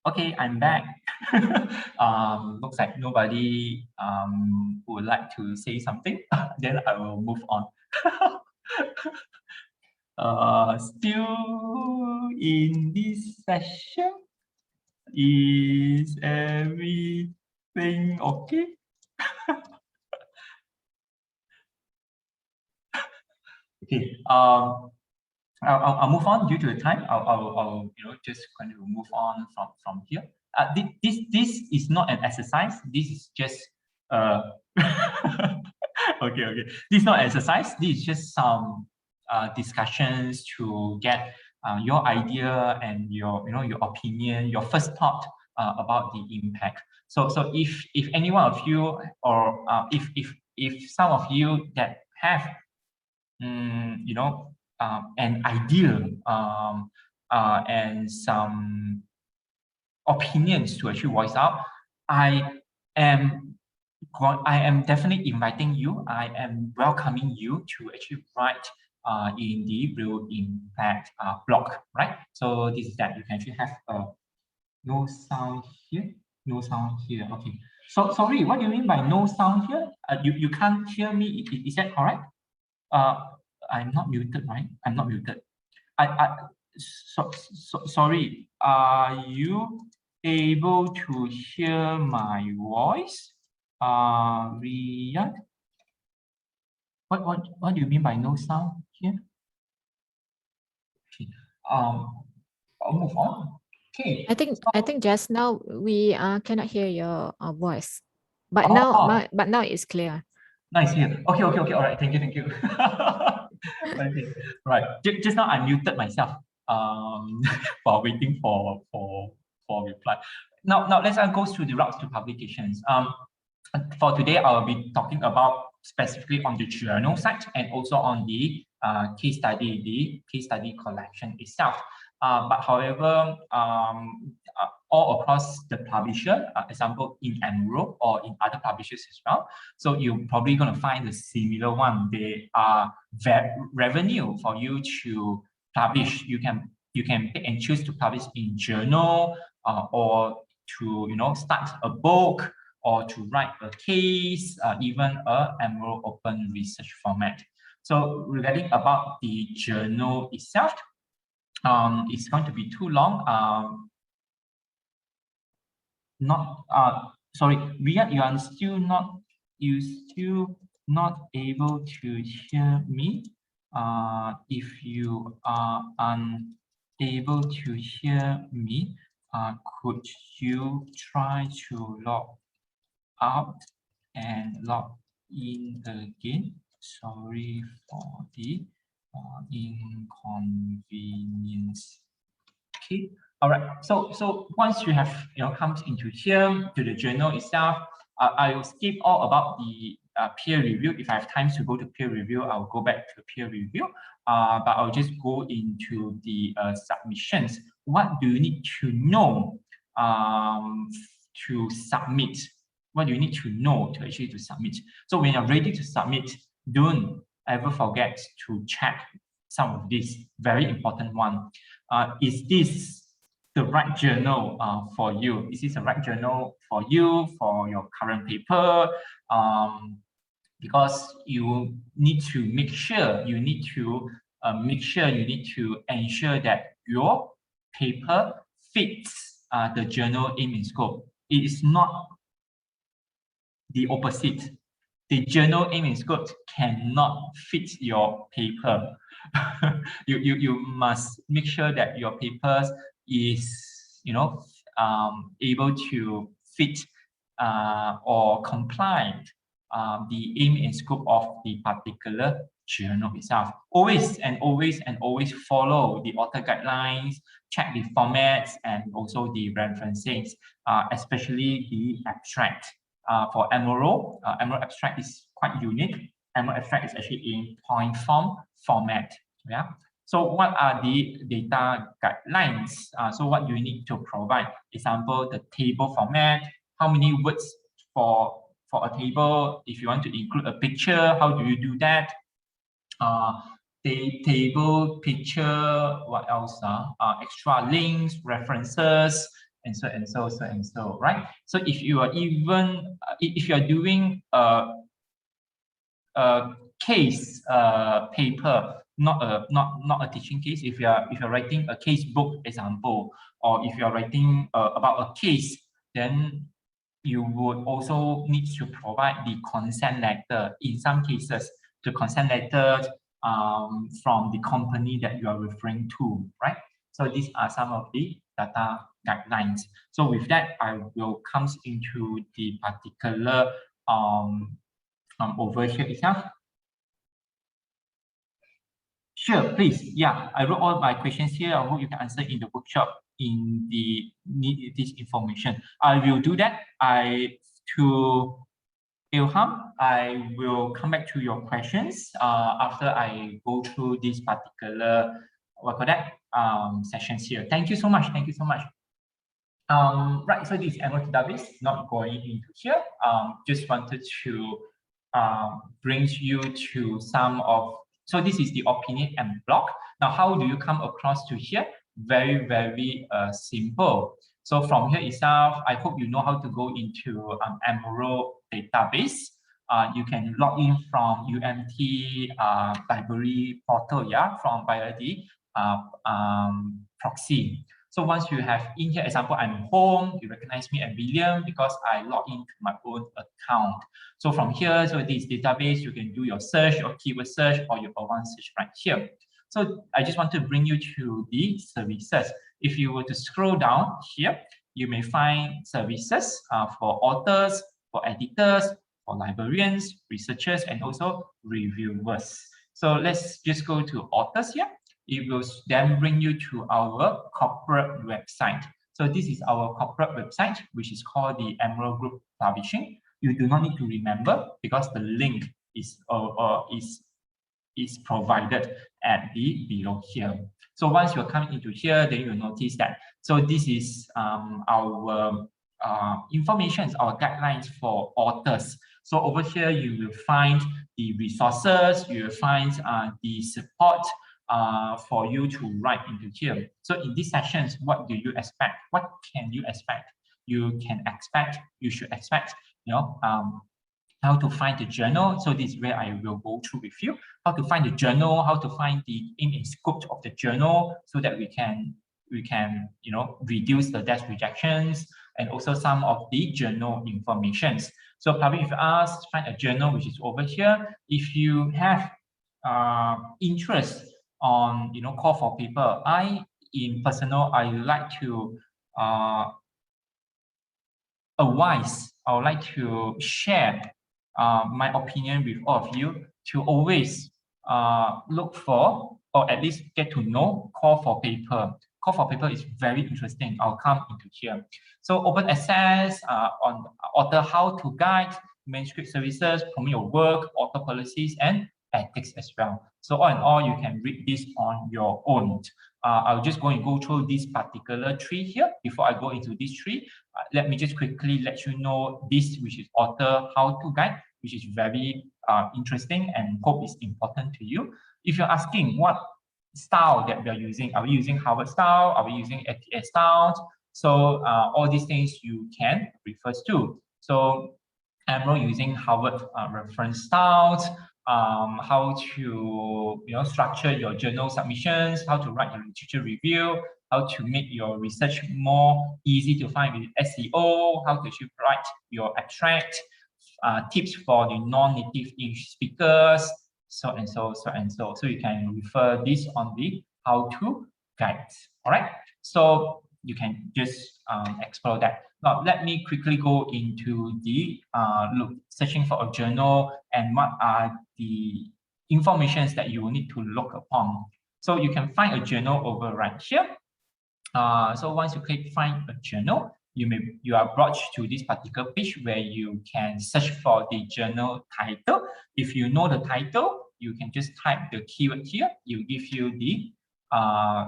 Okay, I'm back. Looks like nobody would like to say something. Then I will move on. Still in this session, is everything okay? Okay. I'll move on due to the time. I'll just going to move on from here. This is not an exercise. This is just okay. This is not exercise. This is just some discussions to get your idea and your your opinion, your first thought about the impact. So if any one of you or if some of you that have an idea and some opinions to actually voice out, I am definitely inviting you. I am welcoming you to actually write in the Real Impact blog, right? So this is that you can actually have no sound here, no sound here. Okay. So sorry, what do you mean by no sound here? You can't hear me. Is that correct? I'm not muted, right? I'm not muted. Sorry. Are you able to hear my voice? Riyadh? What do you mean by no sound here? Okay. I'll move on. Okay. I think just now we cannot hear your voice, but now it's clear. Nice here. Okay. All right. Thank you. Okay. Right. Just now I muted myself while waiting for reply. Now let's go through the routes to publications. For today, I'll be talking about specifically on the journal side and also on the case study collection itself. But however, all across the publisher, example in Emerald or in other publishers as well. So you're probably going to find a similar one. They are revenue for you to publish. You can pick and choose to publish in journal or to start a book or to write a case, even a Emerald Open Research format. So regarding about the journal itself, it's going to be too long. Sorry, Riyad, you still not able to hear me. If you are unable to hear me, could you try to log out and log in again? Sorry for the inconvenience. Okay. All right. So once you have comes into here to the journal itself, I will skip all about the peer review. If I have time to go to peer review, I'll go back to peer review. But I'll just go into the submissions. What do you need to know to submit? What do you need to know to actually to submit? So when you're ready to submit, don't ever forget to check some of these very important one. Is this the right journal for you? Is this the right journal for you, for your current paper? Because you need to make sure, you need to ensure that your paper fits the journal aim and scope. It is not the opposite. The journal aim and scope cannot fit your paper. you must make sure that your papers is able to fit or comply the aim and scope of the particular journal itself. Always follow the author guidelines, check the formats and also the referencing, especially the abstract. For Emerald, Emerald abstract is quite unique. Emerald abstract is actually in point form format. Yeah. So what are the data guidelines? So what you need to provide? Example, the table format. How many words for a table? If you want to include a picture, how do you do that? The table, picture, what else? Extra links, references, and so, right? So if you are if you are doing a case paper, not a teaching case, if you're writing a case book example, or if you're writing about a case, then you would also need to provide the consent letter. In some cases, the consent letter from the company that you are referring to, right? So these are some of the data guidelines. So with that, I will come into the particular over here itself. Sure, please. Yeah, I wrote all my questions here. I hope you can answer in the workshop in the need this information. I will do that. To Ilham, I will come back to your questions after I go through this particular sessions here. Thank you so much. Thank you so much. Right, so this Emerald database not going into here. Just wanted to bring you to some of. So this is the opinion and block. Now, how do you come across to here? Very, very simple. So from here itself, I hope you know how to go into Emerald database. You can log in from UMT library portal, yeah, from via the proxy. So once you have in here, example, I'm home, you recognize me as William because I log into my own account. So from here, so this database, you can do your search or keyword search or your advanced search right here. So I just want to bring you to the services. If you were to scroll down here, you may find services for authors, for editors, for librarians, researchers, and also reviewers. So let's just go to authors here. It will then bring you to our corporate website. So this is our corporate website, which is called the Emerald Group Publishing. You do not need to remember because the link is provided at the below here. So once you're coming into here, then you'll notice that. So this is our information, our guidelines for authors. So over here, you will find the resources, you will find the support for you to write into here. So in these sessions, what do you expect? What can you expect? You should expect how to find the journal. So this is where I will go through with you how to find the journal, how to find the aim and scope of the journal, so that we can reduce the desk rejections, and also some of the journal informations. So probably if you ask, find a journal which is over here. If you have interest on call for paper, I like to I would like to share my opinion with all of you to always look for, or at least get to know, call for paper. Call for paper is very interesting. I'll come into here. So open access on author how-to guide, manuscript services, promote your work, author policies, and ethics as well. So all in all, you can read this on your own. I'll just go through this particular tree here. Before I go into this tree, let me just quickly let you know this, which is author how-to guide, which is very interesting and hope is important to you. If you're asking what style that we are we using Harvard style? Are we using ATS styles? So all these things you can refer to. So I'm using Harvard reference styles, how to structure your journal submissions, how to write your literature review, how to make your research more easy to find with SEO, how to write your abstract, tips for the non-native English speakers, so and so. So you can refer this on the how-to guides. All right. So you can just explore that. Now, let me quickly go into the searching for a journal and what are the informations that you will need to look upon. So you can find a journal over right here. So once you click find a journal, you are brought to this particular page where you can search for the journal title. If you know the title, you can just type the keyword here. It will give you the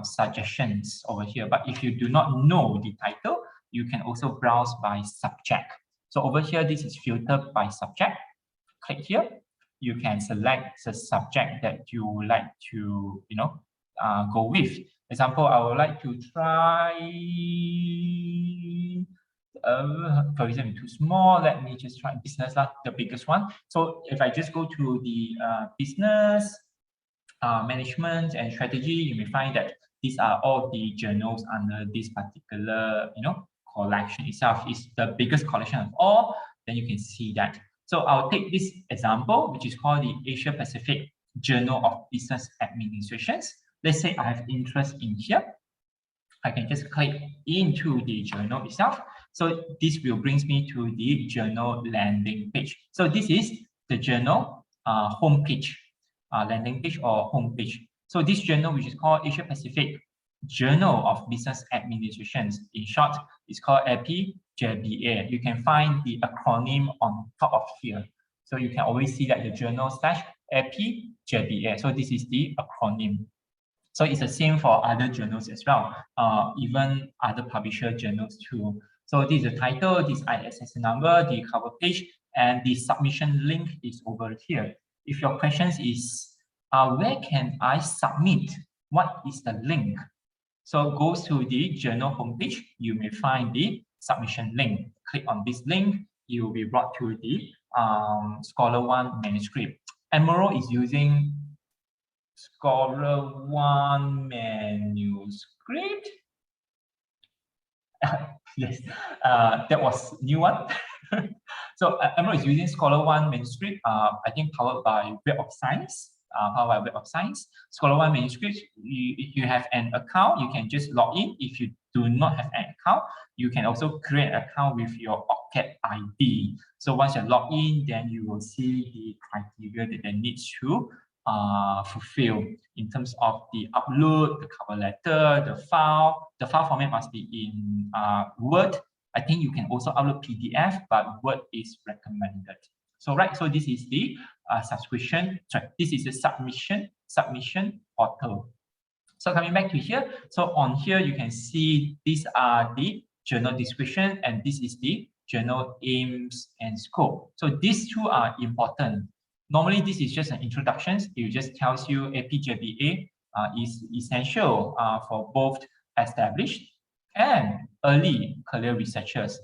suggestions over here. But if you do not know the title, you can also browse by subject. So over here, this is filtered by subject. Click here. You can select the subject that you would like to, go with. Example, I would like to try, for example, too small. Let me just try business, the biggest one. So if I just go to the business, management and strategy, you may find that these are all the journals under this particular, collection itself. Is the biggest collection of all. Then you can see that. So I'll take this example, which is called the Asia Pacific Journal of Business Administrations. Let's say I have interest in here. I can just click into the journal itself. So this will brings me to the journal landing page. So this is the journal home page, landing page or home page. So this journal, which is called Asia Pacific Journal of Business Administrations, in short, it's called APJBA. You can find the acronym on top of here. So you can always see that the journal / APJBA. So this is the acronym. So it's the same for other journals as well, even other publisher journals too. So this is the title, this ISSN number, the cover page, and the submission link is over here. If your questions is, where can I submit? What is the link? So go to the journal homepage, you may find the submission link. Click on this link, you will be brought to the Scholar One manuscript. Emerald is using Scholar One manuscript. Yes, that was new one. So Emerald is using Scholar One manuscript, I think powered by Web of Science. Scholar One manuscript, if you have an account, you can just log in. If you do not have an account, you can also create an account with your OCAD ID. So once you log in, then you will see the criteria that they need to fulfill in terms of the upload, the cover letter, the file. The file format must be in Word. I think you can also upload PDF, but Word is recommended. So so this is the subscription. Sorry, this is the submission portal. So coming back to here, so on here you can see these are the journal description and this is the journal aims and scope. So these two are important. Normally this is just an introduction. It just tells you APJBA is essential for both established and early career researchers.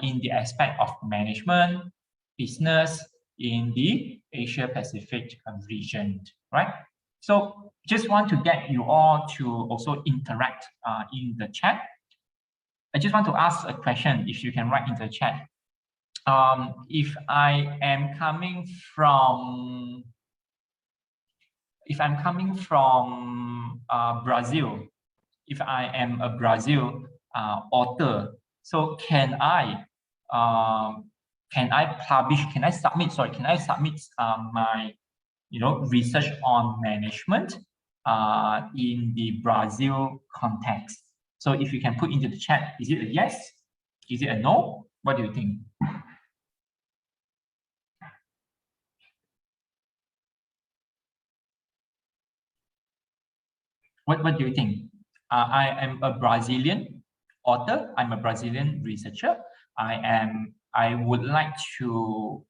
in the aspect of management, business in the Asia Pacific region, right? So just want to get you all to also interact in the chat. I just want to ask a question, if you can write in the chat. If I'm coming from Brazil, if I am a Brazil author, so can I submit my research on management in the Brazil context? So if you can put into the chat, is it a yes? Is it a no? What do you think? What do you think? I am a Brazilian author. I'm a Brazilian researcher. I would like to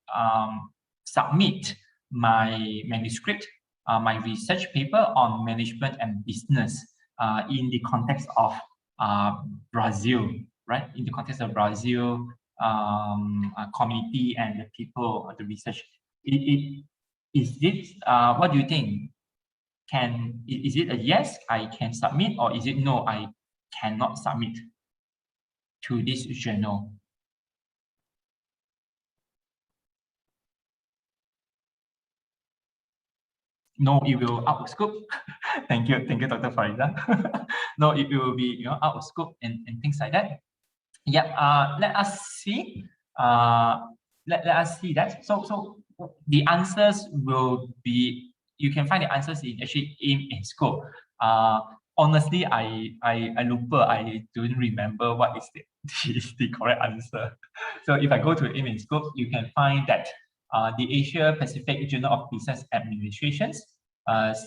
submit my manuscript, my research paper on management and business in the context of Brazil, right? In the context of Brazil community and the people, the research. Is it? What do you think? Is it a yes, I can submit, or is it no, I cannot submit to this journal? No, it will out of scope. Thank you, Dr. Farida. No, it will be out of scope and things like that. Yeah. Let us see. Let us see that. So the answers will be. You can find the answers in actually aim and scope. Honestly, I don't remember what is the correct answer. So if I go to aim and scope, you can find that the Asia Pacific Journal of Business Administrations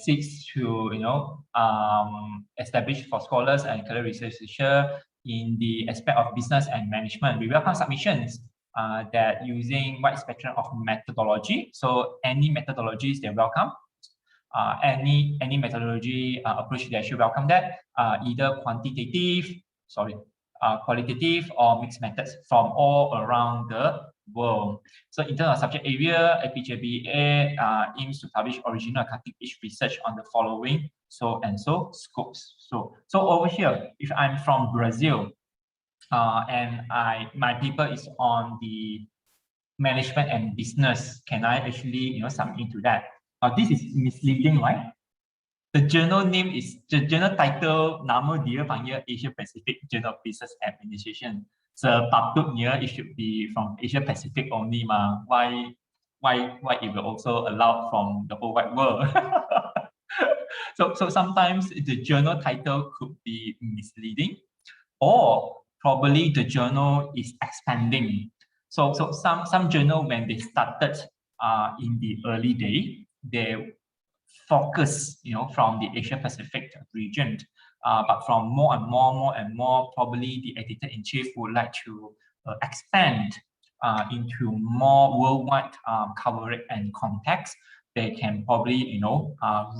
seeks to establish for scholars and career researchers in the aspect of business and management. We welcome submissions that using wide spectrum of methodology. So any methodologies they welcome. Any methodology approach, they should welcome that. Either qualitative or mixed methods from all around the world. So in terms of subject area, APJBA aims to publish original cutting-edge research on the following so scopes. So over here, if I'm from Brazil, and my paper is on the management and business, can I actually submit into that? This is misleading, right? The journal title, nama dia panggil Asia Pacific Journal of Business Administration. Sepatutnya it should be from Asia Pacific only, ma. Why it will also allow from the whole wide world? So sometimes the journal title could be misleading, or probably the journal is expanding. So some journal, when they started in the early day, they focus from the Asia Pacific region, but from more and more, probably the editor-in-chief would like to expand into more worldwide coverage and context. They can probably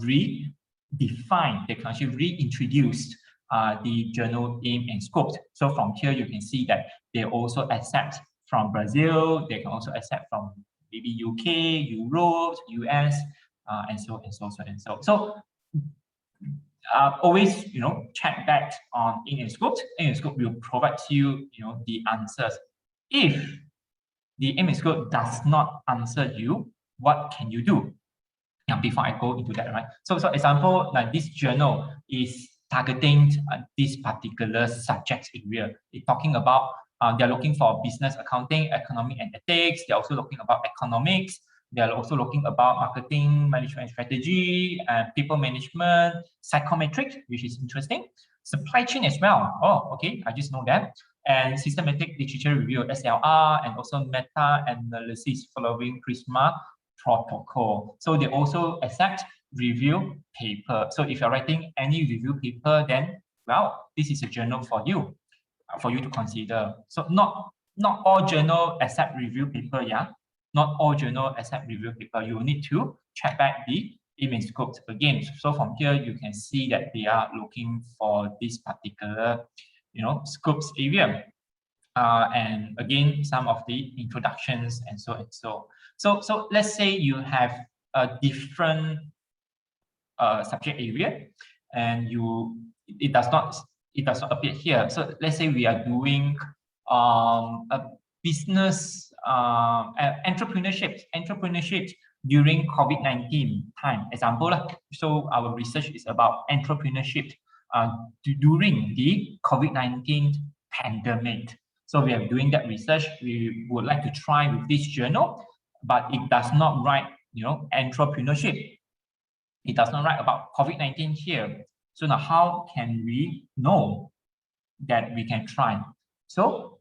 redefine, they can actually reintroduce the journal aim and scope. So from here you can see that they also accept from Brazil, they can also accept from maybe UK, Europe, US, and so. So always check back on aim and scope. Aim and scope will provide you the answers. If the aim and scope does not answer you, what can you do? Now, before I go into that, right? So example, like this journal is targeting this particular subject area. It's talking about they're looking for business accounting, economic and ethics. They're also looking about economics. They're also looking about marketing, management strategy, people management, psychometric, which is interesting. Supply chain as well. Oh, okay, I just know that. And systematic literature review, SLR, and also meta-analysis following Prisma protocol. So they also accept review paper. So if you're writing any review paper, then well, this is a journal for you to consider. So not all journal accept review paper, yeah. Not all journal accept review paper. You will need to check back the image scopes again. So from here you can see that they are looking for this particular scopes area. And again, some of the introductions and so and so. So let's say you have a different subject area, and it does not appear here. So let's say we are doing a business entrepreneurship during COVID-19 time. Example, so our research is about entrepreneurship during the COVID-19 pandemic. So we are doing that research. We would like to try with this journal, but it does not write, entrepreneurship. It does not write about COVID-19 here. So now how can we know that we can try? So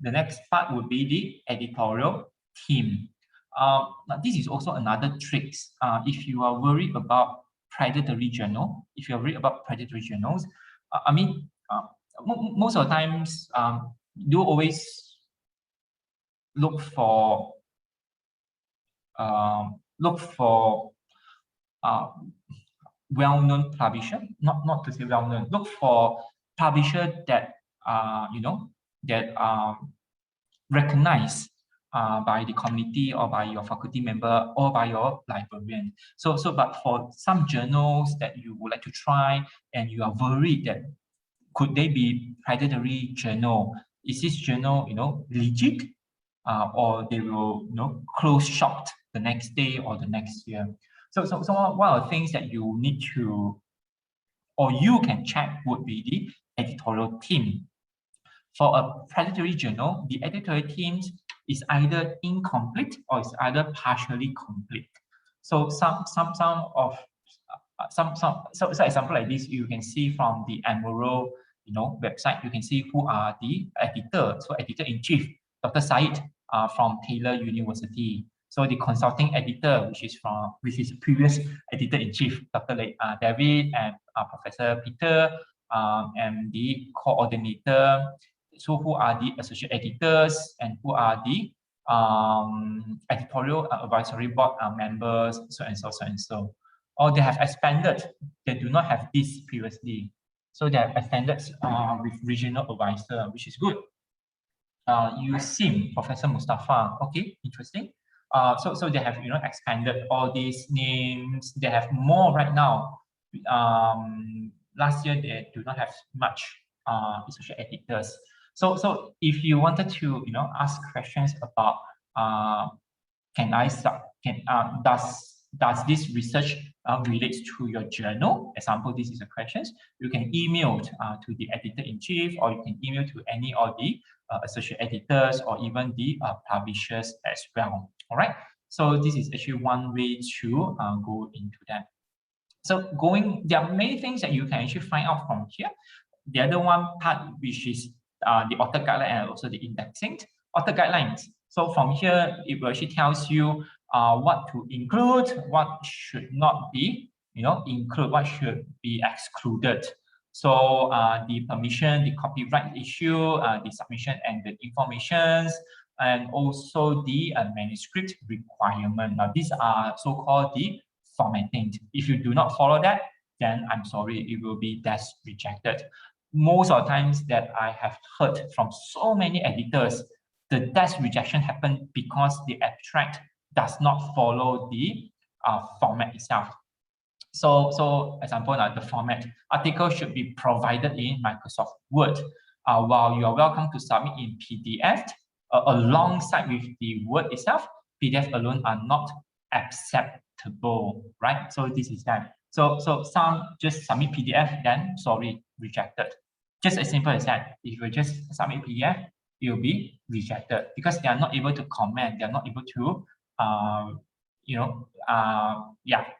the next part would be the editorial team. Now this is also another trick. If you are worried about predatory journals, most of the times, do always look for well-known publisher, not to say well-known. Look for publisher that that recognized by the community or by your faculty member or by your librarian. But for some journals that you would like to try and you are worried that could they be predatory journal? Is this journal legit, or they will close shop the next day or the next year? So one of the things that you need to, or you can check, would be the editorial team. For a predatory journal, the editorial team is either incomplete or is either partially complete. So some example like this, you can see from the Emerald website. You can see who are the editor. So editor-in-chief, Dr. Said from Taylor University. So the consulting editor, which is previous editor-in-chief, Dr. David and Professor Peter, and the coordinator. So who are the associate editors and who are the editorial advisory board members, so and so. Or they have expanded. They do not have this previously. So they have expanded with regional advisor, which is good. You see Professor Mustafa. Okay, interesting. So they have expanded all these names. They have more right now. Last year they do not have much associate editors. So if you wanted to ask questions about does this research relates to your journal? Example, this is a question. You can email to the editor-in-chief, or you can email to any of the associate editors or even the publishers as well. All right. So this is actually one way to go into that. So there are many things that you can actually find out from here. The other one part, which is the author guideline and also the indexing. Author guidelines. So from here, it will actually tells you what to include, what should not be, include, what should be excluded. So the permission, the copyright issue, the submission and the informations, and also the manuscript requirement. Now these are so-called the formatting. If you do not follow that, then I'm sorry, it will be desk rejected. Most of the times that I have heard from so many editors, the desk rejection happened because the abstract does not follow the format itself. So example, the format article should be provided in Microsoft Word. While you are welcome to submit in PDF alongside with the Word itself, PDF alone are not acceptable, right? So this is that. So some just submit PDF, then sorry, rejected. Just as simple as that. If you just submit PDF, it will be rejected because they are not able to comment. They are not able to,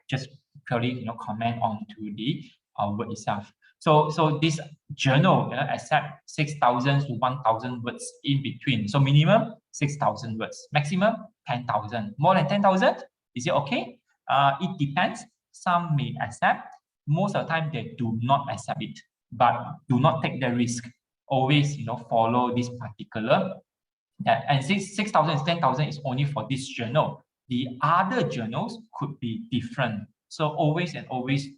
just purely comment onto the word itself. So this journal accept 6,000 to 1,000 words in between. So minimum 6,000 words, maximum 10,000. More than 10,000, is it okay? It depends. Some may accept. Most of the time, they do not accept it, but do not take the risk. Always, follow this particular. And 6,000 and 10,000 is only for this journal. The other journals could be different. So always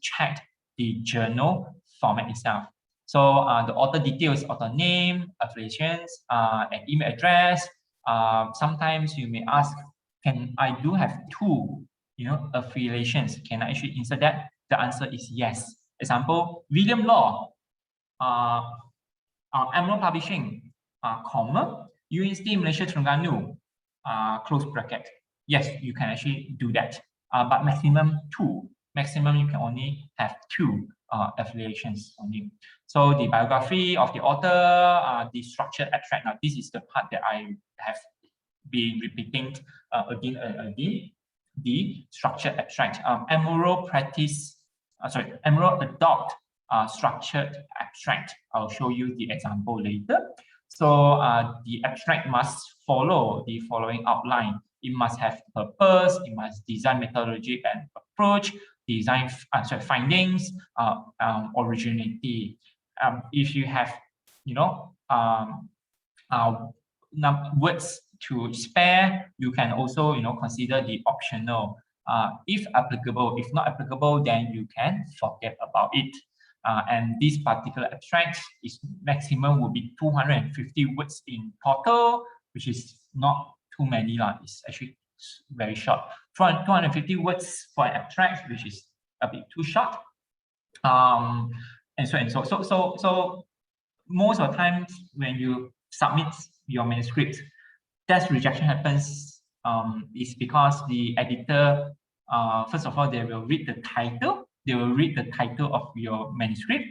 check the journal format itself. So the author details, author name, affiliations, and email address. Sometimes you may ask, can I do have two, affiliations? Can I actually insert that? The answer is yes. Example, William Law, Emerald Publishing, comma, University Malaysia Terengganu, close bracket. Yes, you can actually do that, but maximum two. Maximum you can only have two affiliations only. So the biography of the author, the structured abstract. Now this is the part that I have been repeating again and again. The structured abstract. Emerald adopt structured abstract. I'll show you the example later. So the abstract must follow the following outline. It must have purpose, it must design methodology and approach, design findings, originality. If you have, words to spare, you can also, consider the optional. If applicable, if not applicable, then you can forget about it. And this particular abstract is maximum will be 250 words in total, which is not too many. It's actually very short. 250 words for an abstract, which is a bit too short. And so most of the times when you submit your manuscript, test rejection happens is because the editor, first of all, they will read the title. They will read the title of your manuscript.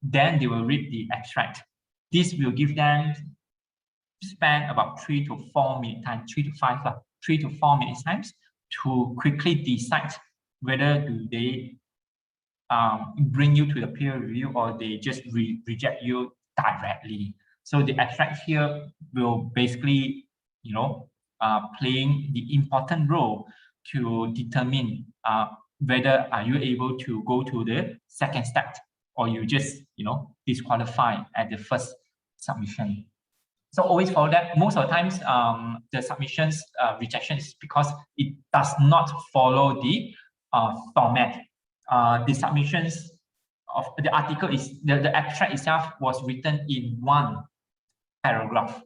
Then they will read the abstract. This will give them spend about 3 to 4 minutes time, 3 to 4 minutes times to quickly decide whether do they bring you to the peer review or they just reject you directly. So the abstract here will basically, playing the important role to determine whether are you able to go to the second step or you just, disqualify at the first submission. So always follow that. Most of the times, the submissions rejection is because it does not follow the format. The submissions of the article is the abstract itself was written in one paragraph.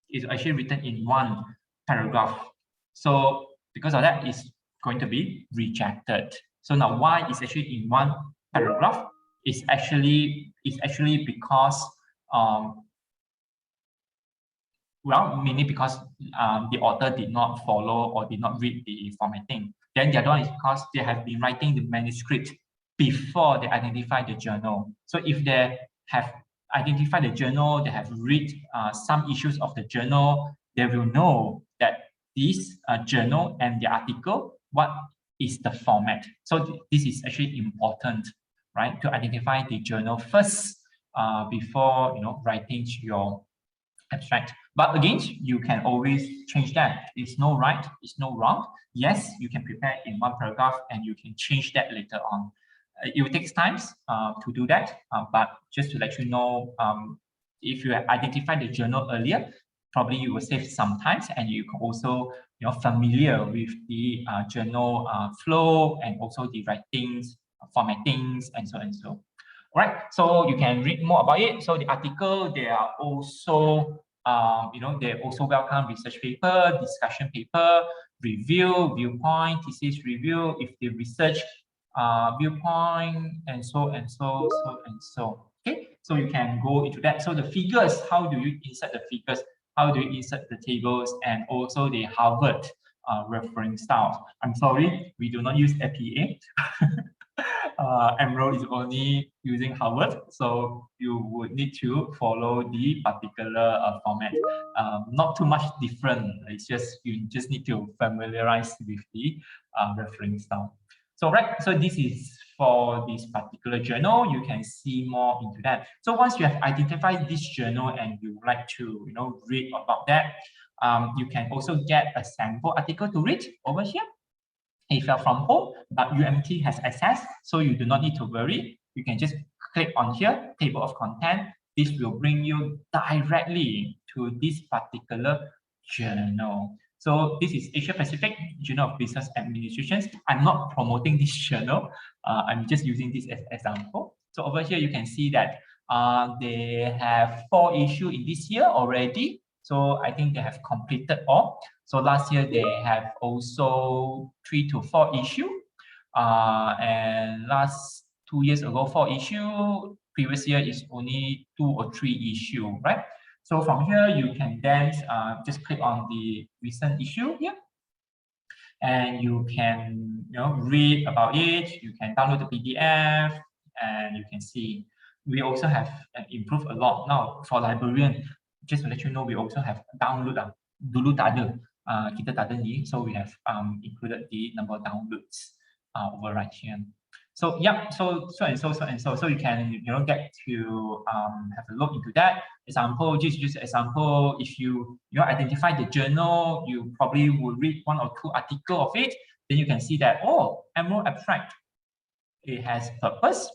It's actually written in one paragraph. So because of that, it's going to be rejected. So now why it's actually in one paragraph? It's actually because mainly because the author did not follow or did not read the formatting. Then the other one is because they have been writing the manuscript before they identify the journal. So if they have identified the journal, they have read some issues of the journal, they will know that this journal and the article, what is the format. So this is actually important, right? To identify the journal first before writing your abstract. But again, you can always change that. It's no right, it's no wrong. Yes, you can prepare in one paragraph and you can change that later on. It will take time to do that, but just to let you know, if you have identified the journal earlier, probably you will save some time and you can also familiar with the journal flow and also the writings, formattings, and so and so. All right, so you can read more about it. So the article, they are also they also welcome research paper, discussion paper, review, viewpoint, thesis review, if the research viewpoint, and so. Okay, so you can go into that. So the figures, how do you insert the figures? How do you insert the tables and also the Harvard referring style? I'm sorry, we do not use FPA. Emerald is only using Harvard, so you would need to follow the particular format. Not too much different. It's just you just need to familiarize with the referring style. So so this is for this particular journal. You can see more into that. So once you have identified this journal and you would like to read about that, you can also get a sample article to read over here. If you're from home, but UMT has access, so you do not need to worry. You can just click on here, table of content. This will bring you directly to this particular journal. So this is Asia Pacific Journal of Business Administrations. I'm not promoting this journal. I'm just using this as an example. So over here, you can see that They have 4 issues in this year already. So I think they have completed all. So last year they have also 3 to 4 issues. And last 2 years ago, 4 issues. Previous year is only 2 or 3 issues, right? So from here, you can then just click on the recent issue here. And you can read about it. You can download the PDF, and you can see we also have improved a lot now for librarian. Just to let you know, we also have download. Dulu tak ada, kita tak ada ni, so we have included the number of downloads over right here. So yeah, so you can get to have a look into that. Example, just example, if you identify the journal, you probably will read 1 or 2 articles of it. Then you can see that, oh, Emerald Abstract, it has purpose,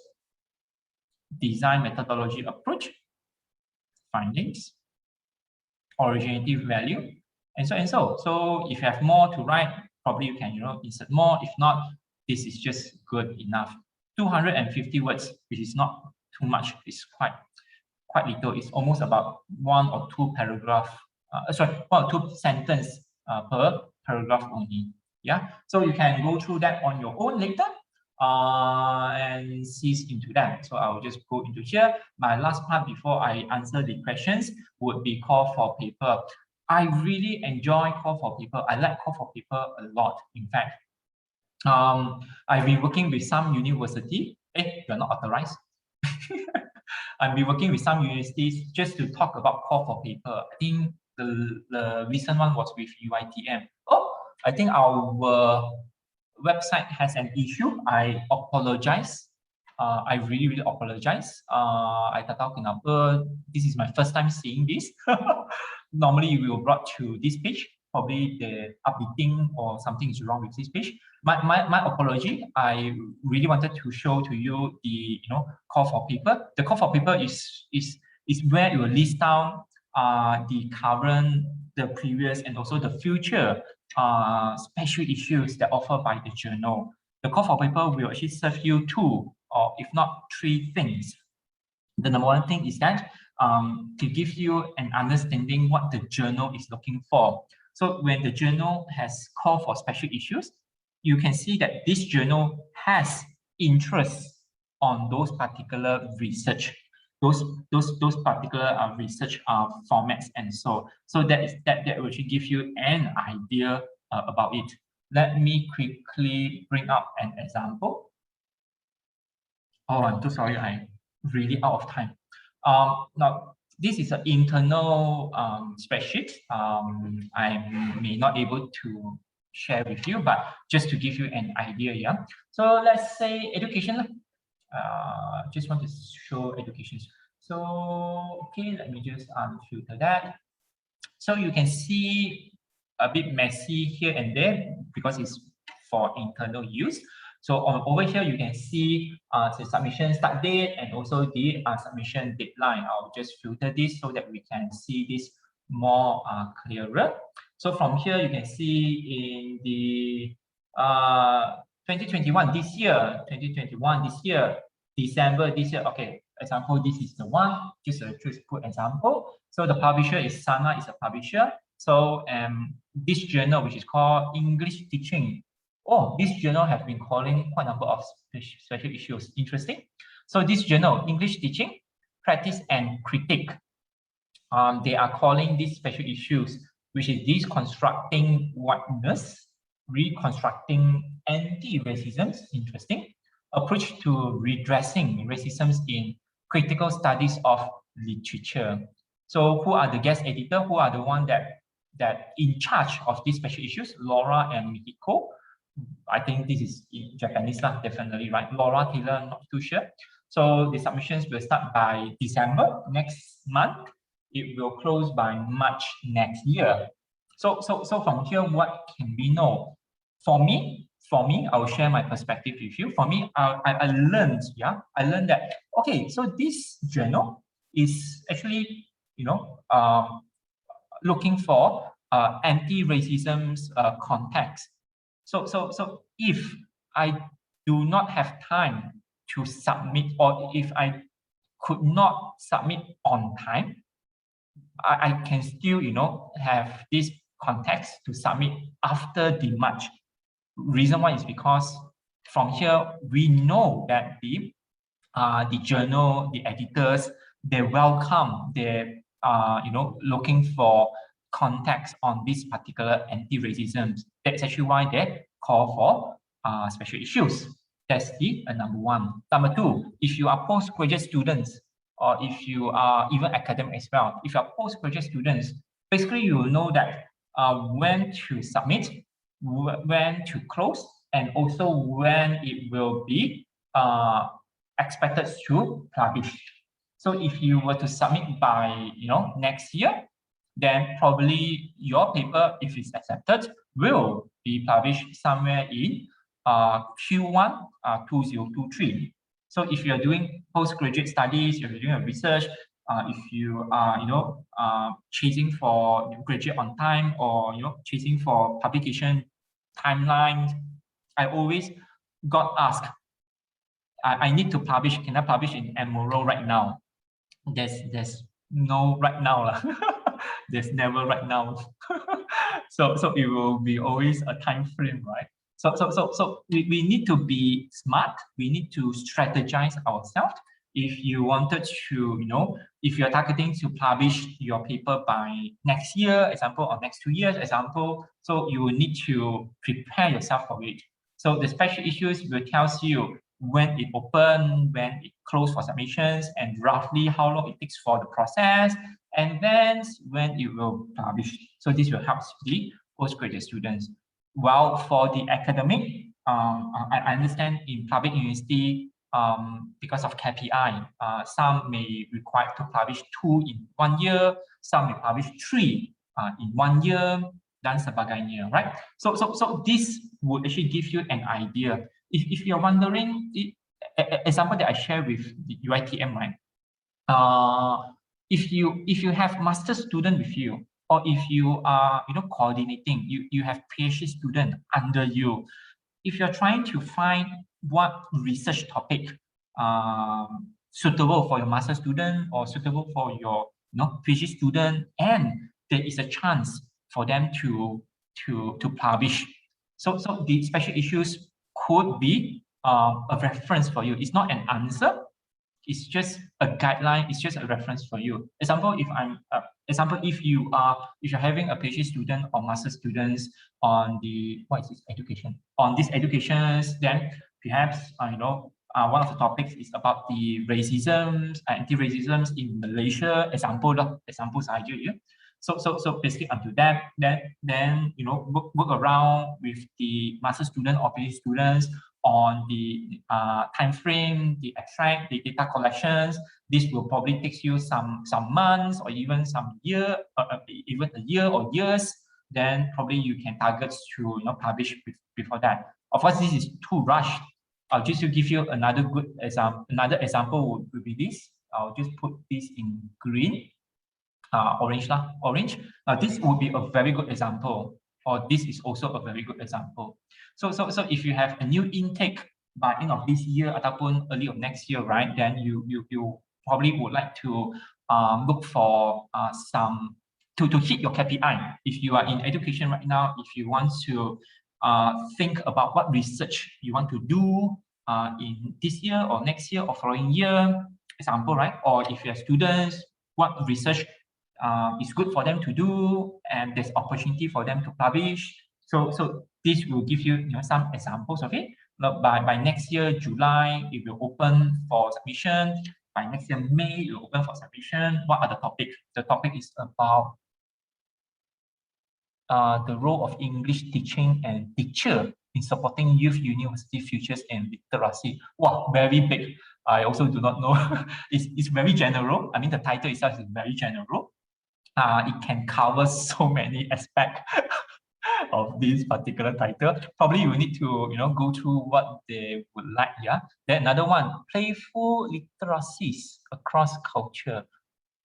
design methodology approach, findings, originative value, and so. So if you have more to write, probably you can insert more. If not, this is just good enough. 250 words, which is not too much. It's quite little. It's almost about 1 or 2 paragraph. 1 or 2 sentences per paragraph only. Yeah. So you can go through that on your own later and see into that. So I will just go into here. My last part before I answer the questions would be call for paper. I really enjoy call for paper. I like call for paper a lot. In fact, I've been working with some university. You're not authorized. I've been working with some universities just to talk about call for paper. I think the recent one was with UITM. Oh, I think our website has an issue. I apologize. I really apologize. I tak tahu kenapa. This is my first time seeing this. Normally, we will brought to this page. Probably the updating or something is wrong with this page. My apology. I really wanted to show to you the call for paper. The call for paper is where it will list down the current, the previous, and also the future special issues that offered by the journal. The call for paper will actually serve you 2 or if not 3 things. The number 1 thing is that to give you an understanding what the journal is looking for. So when the journal has called for special issues, you can see that this journal has interest on those particular research, those particular research formats, and so that will actually give you an idea about it. Let me quickly bring up an example. Oh, I'm too sorry, I'm really out of time. Now, this is an internal spreadsheet. I may not able to share with you, but just to give you an idea, yeah. So let's say education. Just want to show education. So okay, let me just filter that. So you can see a bit messy here and there because it's for internal use. So over here, you can see the submission start date and also the submission deadline. I'll just filter this so that we can see this more clearer. So from here, you can see in the 2021 this year, December this year. Okay, example, this is the one. Just a good example. So the publisher is Sana, is a publisher. So this journal, which is called English Teaching. Oh, this journal has been calling quite a number of special issues. Interesting. So this journal, English Teaching, Practice and Critique, they are calling these special issues, which is deconstructing whiteness, reconstructing anti-racism, interesting, approach to redressing racism in critical studies of literature. So who are the guest editor? Who are the one that in charge of these special issues? Laura and Mihiko. I think this is in Japanese, definitely, right? Laura Taylor, not too sure. So the submissions will start by December next month. It will close by March next year. So from here, what can we know? For me, I will share my perspective with you. For me, I learned that, okay, so this journal is actually, looking for anti-racism's context. So if I do not have time to submit, or if I could not submit on time, I can still, have this context to submit after the March. Reason why is because from here, we know that the journal, the editors, they welcome, they looking for context on this particular anti-racism. That's actually why they call for special issues. That's the number one. Number two, if you are postgraduate students, or if you are even academic as well, if you are postgraduate students, basically you will know that when to submit, when to close, and also when it will be expected to publish. So if you were to submit by next year, then probably your paper, if it's accepted, will be published somewhere in Q1 2023. So if you're doing postgraduate studies, if you're doing a research, if you are chasing for graduate on time, or chasing for publication timelines, I always got asked, I need to publish. Can I publish in Emerald right now? There's no right now lah. There's never right now. so it will be always a time frame, right? So we need to be smart. We need to strategize ourselves. If you wanted to, if you're targeting to publish your paper by next year, example, or next 2 years, example, so you will need to prepare yourself for it. So the special issues will tell you when it open, when it closed for submissions, and roughly how long it takes for the process, and then when it will publish. So this will help the postgraduate students. While for the academic, I understand in public university, because of KPI, some may require to publish 2 in 1 year, some may publish 3 in 1 year, dan sebagainya, right? So this would actually give you an idea. If you're wondering, example that I share with the UITM, right? If you have master student with you, or if you are coordinating, you have PhD student under you, if you're trying to find what research topic suitable for your master student or suitable for your PhD student, and there is a chance for them to publish, so the special issues could be a reference for you. It's not an answer. It's just a guideline. It's just a reference for you. Example, if you're having a PhD student or master students on the on these educations, then perhaps one of the topics is about the racism, anti-racism in Malaysia. Examples are here. So basically onto that, then work around with the master student or PhD students on the time frame, the abstract, the data collections. This will probably take you some months, or even some year, even a year or years. Then probably you can target to publish before that. Of course, this is too rushed. Just to give you another good example. Another example would be this. I'll just put this in green. Orange. This would be a very good example, or this is also a very good example. So if you have a new intake by end of this year ataupun early of next year, right? Then you probably would like to look for some to hit your KPI. If you are in education right now, if you want to think about what research you want to do in this year or next year or following year, example, right? Or if you have students, what research is good for them to do, and there's opportunity for them to publish. So this will give you some examples of it. By next year, July, it will open for submission. By next year, May, it will open for submission. What are the topics? The topic is about the role of English teaching and teacher in supporting youth university futures and literacy. Wow, very big. I also do not know. It's very general. I mean, the title itself is very general. It can cover so many aspects of this particular title. Probably you need to go through what they would like. Yeah. Then another one, playful literacies across culture,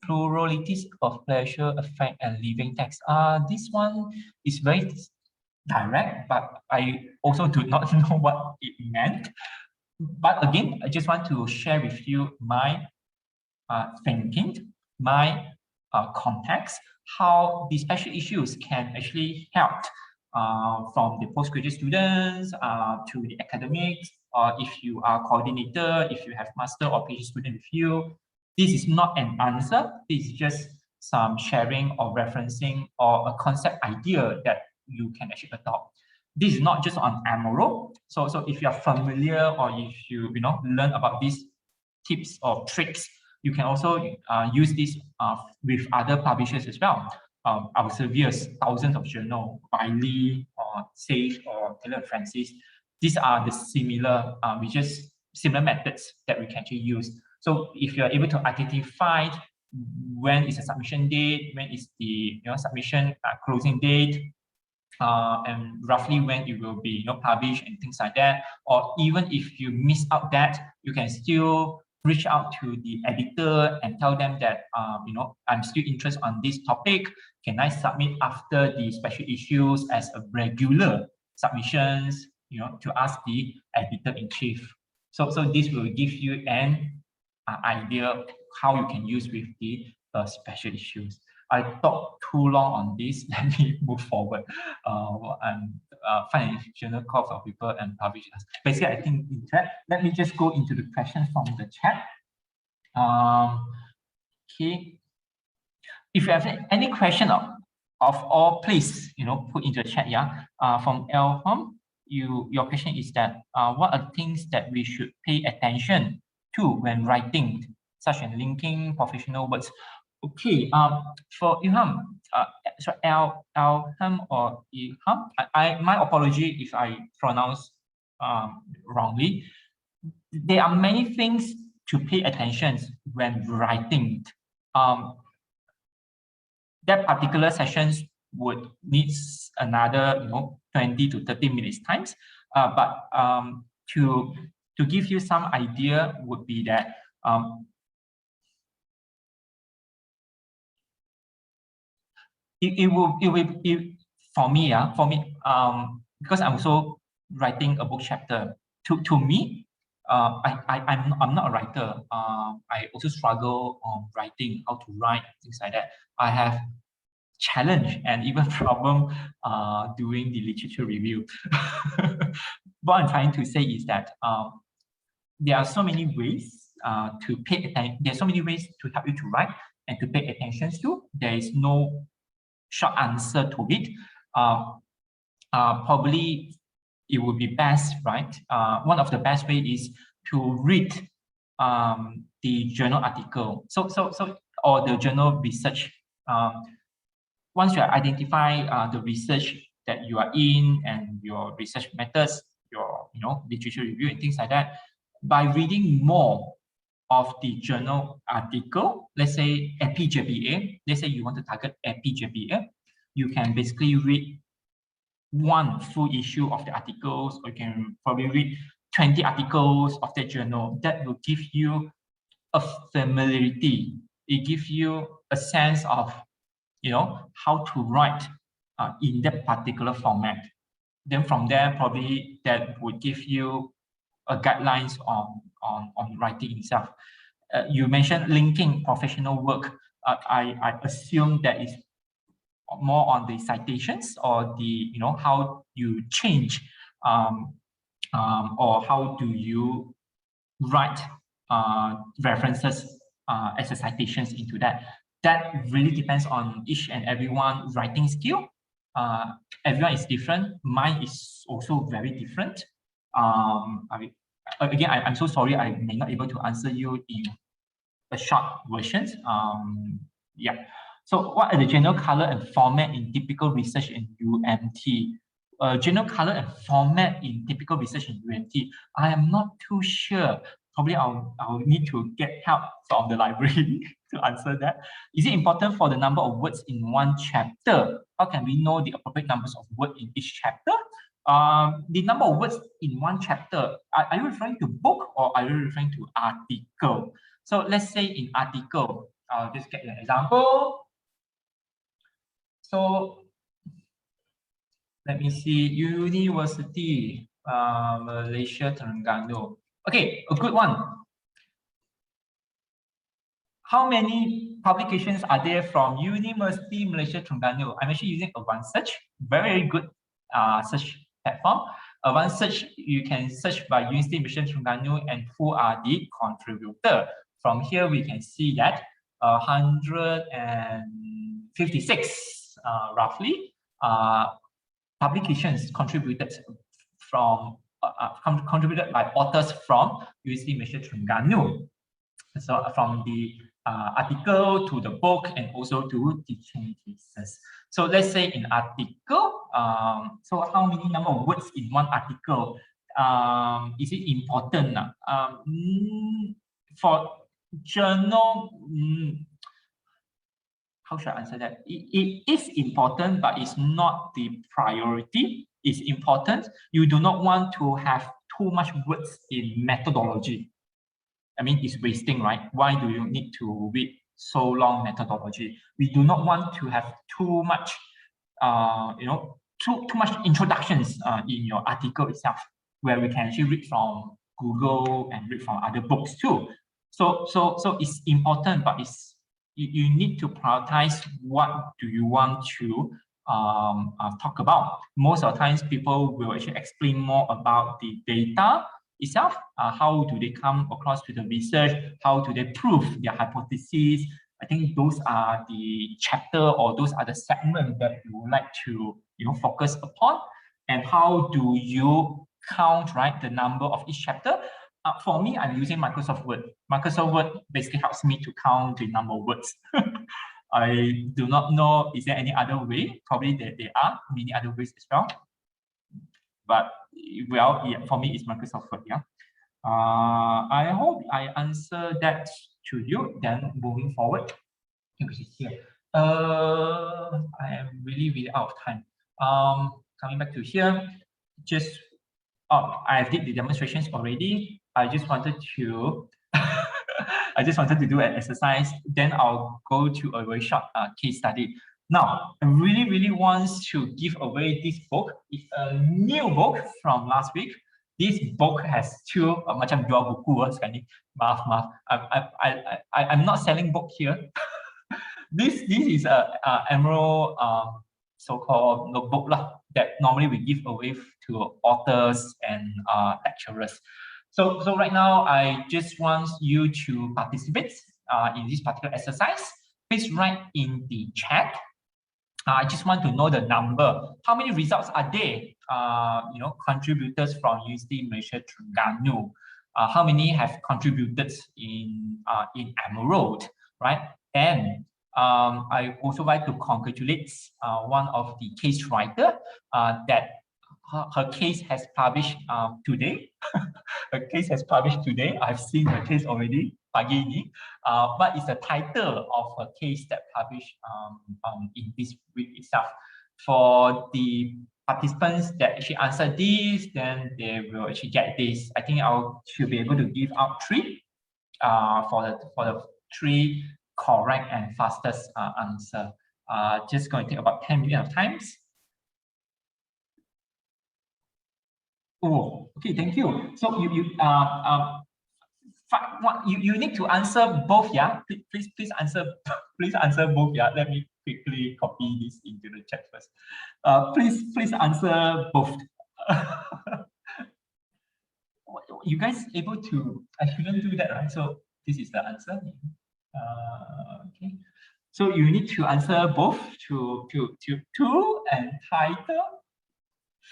pluralities of pleasure, affect, and living text. This one is very direct, but I also do not know what it meant. But again, I just want to share with you my thinking, my context, how the special issues can actually help from the postgraduate students to the academics, or if you are coordinator, if you have master or PhD student with you. This is not an answer, this is just some sharing or referencing or a concept idea that you can actually adopt. This is not just on Amaro. So if you are familiar or if you learn about these tips or tricks, you can also use this with other publishers as well. Elsevier's thousands of journals, Wiley or Sage or Taylor and Francis. These are the similar methods that we can actually use. So if you are able to identify when is the submission date, when is the submission closing date, and roughly when it will be published and things like that, or even if you miss out that, you can still reach out to the editor and tell them that I'm still interested on this topic. Can I submit after the special issues as a regular submissions? To ask the editor-in-chief. So this will give you an idea how you can use with the special issues. I talked too long on this. Let me move forward. And find a journal call for people and publish. Basically, I think in chat. Let me just go into the questions from the chat. Okay. If you have any question of all, please put into the chat. Yeah. From Elham, your question is that what are things that we should pay attention to when writing, such as linking professional words? Okay, for Ilham, so Elham or Ilham, my apology if I pronounce wrongly. There are many things to pay attention when writing. That particular sessions would need another 20 to 30 minutes times, but to give you some idea would be that it will for me, because I'm also writing a book chapter. To me, I'm not a writer. I also struggle on writing, how to write, things like that. I have challenge and even problem doing the literature review. What I'm trying to say is that there are so many ways to pay attention. There are so many ways to help you to write and to pay attention to. There is no short answer to it. Probably it would be best, right? One of the best way is to read the journal article. Or the journal research. Once you identify the research that you are in and your research methods, your literature review and things like that, by reading more of the journal article, let's say EPJPA, let's say you want to target EPJPA, you can basically read one full issue of the articles, or you can probably read 20 articles of that journal. That will give you a familiarity. It gives you a sense of how to write in that particular format. Then from there, probably that would give you a guidelines on writing itself. You mentioned linking professional work. I assume that is more on the citations or the how you change or how do you write references as a citations into that. That really depends on each and everyone writing skill. Everyone is different. Mine is also very different. Again, I'm so sorry I may not be able to answer you in a short versions. Yeah. So what are the general color and format in typical research in UMT? General color and format in typical research in UMT, I am not too sure. Probably I'll need to get help from the library to answer that. Is it important for the number of words in one chapter? How can we know the appropriate numbers of words in each chapter? The number of words in one chapter, are you referring to book or are you referring to article? So let's say in article, I'll just get an example. So let me see, University, Malaysia, Terengganu. Okay, a good one. how many publications are there from University Malaysia Terengganu? I'm actually using Advanced Search, very good search platform. Advanced Search, you can search by University Malaysia Terengganu and who are the contributor. From here, we can see that 156 roughly publications contributed contributed by authors from University Malaysia Terengganu. So from the article to the book and also to teaching cases. So let's say in article, so how many number of words in one article? Is it important? For journal, how should I answer that? It is important, but it's not the priority. It's important. You do not want to have too much words in methodology. I mean, it's wasting, right? Why do you need to read so long methodology? We do not want to have too much, too much introductions in your article itself, where we can actually read from Google and read from other books too. So it's important, but it's you need to prioritize what do you want to talk about. Most of the times, people will actually explain more about the data itself. How do they come across to the research? How do they prove their hypotheses? I think those are the chapter or those are the segments that you would like to focus upon. And how do you count, right, the number of each chapter? For me, I'm using Microsoft Word. Microsoft Word basically helps me to count the number of words. I do not know, is there any other way? Probably there are many other ways as well. But, well, yeah, for me, it's Microsoft Word, yeah. I hope I answered that to you. Then moving forward, which is here. I am really out of time. Coming back to here, just I did the demonstrations already. I just wanted to do an exercise. Then I'll go to a very short case study. Now, I really wants to give away this book. It's a new book from last week. This book has two macam jual buku sekali. Maaf. I'm not selling book here. This is a Emerald so-called notebook lah, that normally we give away to authors and lecturers. So right now, I just want you to participate in this particular exercise. Please write in the chat. I just want to know the number. How many results are there? Contributors from University Malaysia Terengganu. How many have contributed in Emerald, right? And I also like to congratulate one of the case writer that her case has published today. Her case has published today. I've seen her case already, pagi ini. But it's the title of her case that published in this week itself. For the participants that actually answer this, then they will actually get this. I think I should be able to give out 3 for the 3 correct and fastest answer. Just going to take about 10 minutes of time. Oh, okay, thank you. So you need to answer both, yeah. Please answer both, yeah. Let me quickly copy this into the chat first. Please answer both. You guys able to? I shouldn't do that, right? So this is the answer. Okay. So you need to answer both to and title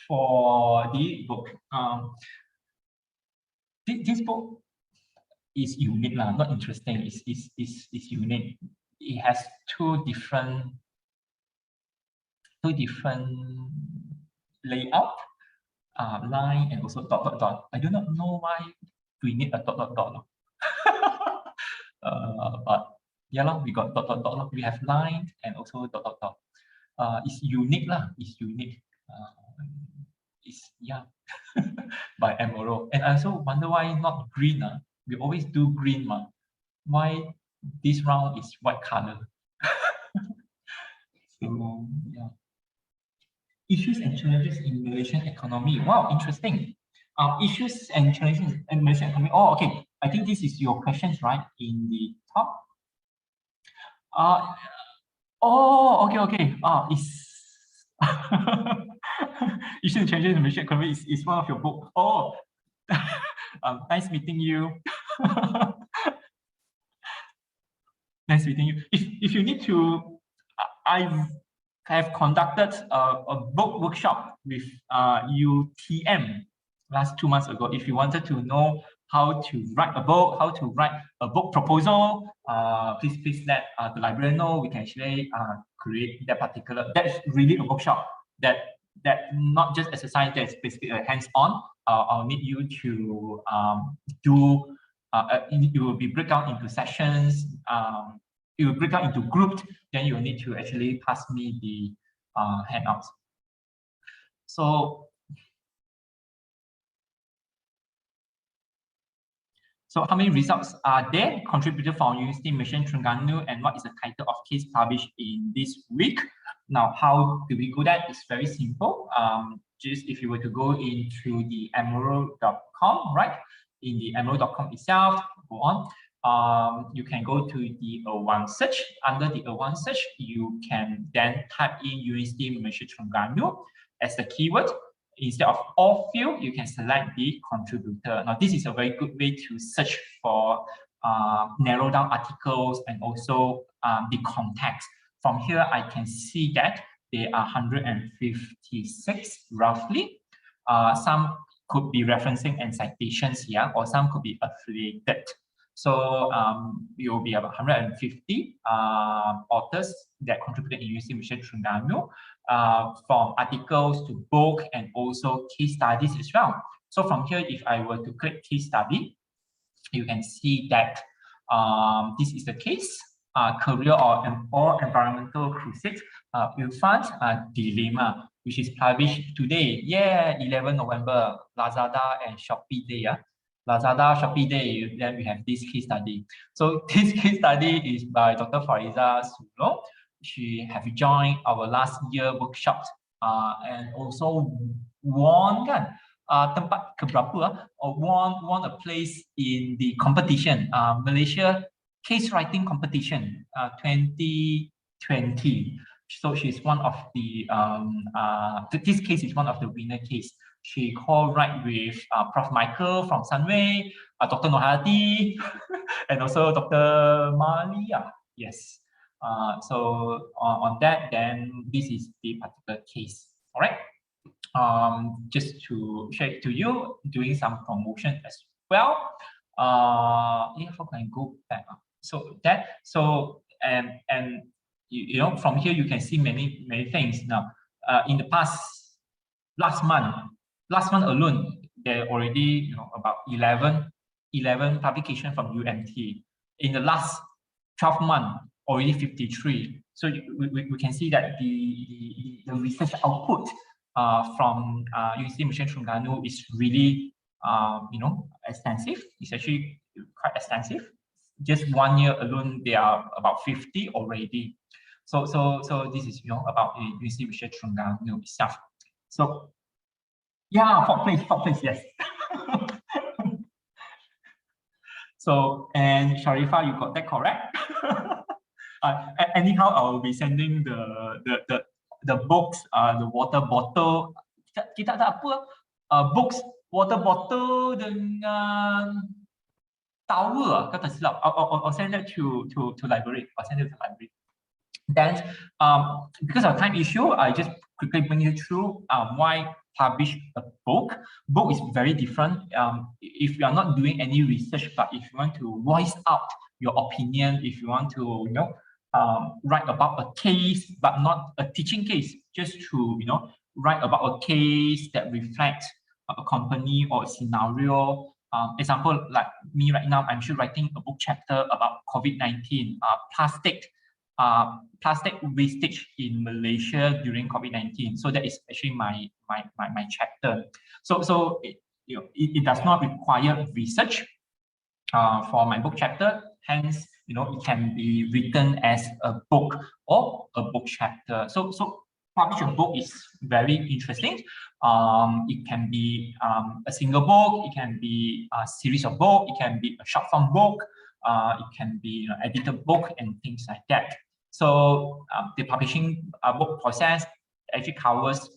for the book. This book is unique, not interesting. It's unique. It has two different layout, line and also dot. I do not know why we need a dot. But yeah, we got dot. We have line and also dot. It's unique It's unique. It's by Emerald. And I also wonder why not green. We always do green, why this round is white color? So yeah. Issues and challenges in Malaysian economy. Wow, interesting. Issues and challenges in Malaysian economy. Oh, okay. I think this is your questions, right? In the top. Oh, okay. It's You should change it to Malaysian economy. It's one of your book. Oh, nice meeting you. Nice meeting you. If you need to, I have conducted a book workshop with UTM last 2 months ago. If you wanted to know how to write a book, how to write a book proposal, please let the librarian know. We can actually create that particular. That's really a workshop that not just exercise. That's basically a hands-on. I'll need you to do. It will be break out into sessions. It will break out into groups. Then you will need to actually pass me the handouts. So how many results are there contributed from University Mission Terengganu, and what is the title of case published in this week? Now, how do we go that? It's very simple. Just if you were to go into the emerald.com, right? In the emerald.com itself, go on. You can go to the A1 search. Under the A1 search, you can then type in University Mission Terengganu as the keyword. Instead of all field, you can select the contributor. Now, this is a very good way to search for narrow down articles and also the context. From here, I can see that there are 156 roughly. Some could be referencing and citations here, or some could be affiliated. So it will be about 150 authors that contributed in University Mission Terengganu, from articles to book and also case studies as well. So from here, if I were to click case study, you can see that this is the case, career or environmental crusade will fund dilemma, which is published today. 11 November, Lazada and Shopee Day. Lazada, Shopee Day, then we have this case study. So this case study is by Dr. Fariza Sulo. She have joined our last year workshop and also won tempat keberapa won a place in the competition, Malaysia case writing competition 2020. So she's one of the this case is one of the winner case. She co-write with Prof. Michael from Sunway, Dr. Nohati, and also Dr. Malia. Yes. So on that, then this is the particular case. All right. Just to share it to you, doing some promotion as well. How can I go back? And you know, from here you can see many things. Now, in the past, last month alone, there are already about 11 publications from UMT. In the last 12 months, already 53. So we can see that the research output from University Mission Terengganu is really extensive. It's actually quite extensive. Just 1 year alone, there are about 50 already. So this is about the University Mission Terengganu itself. So yeah, fourth place, yes. So, and Sharifa, you got that correct. Anyhow, I will be sending the books, the water bottle. Kita ada apa? Books, water bottle dengan towel. Kata silap. I'll send that to library. I'll send it to library. Then, because of time issue, I just quickly bring you through why publish a book. Book is very different. If you are not doing any research, but if you want to voice out your opinion, if you want to, write about a case, but not a teaching case, just to, write about a case that reflects a company or a scenario. Example, like me right now, I'm still writing a book chapter about COVID-19, plastic wastage in Malaysia during COVID-19. So that is actually my chapter. So it does not require research for my book chapter. Hence, it can be written as a book or a book chapter. So publish a book is very interesting. It can be a single book, it can be a series of books, it can be a short form book. It can be edited book and things like that. So the publishing book process actually covers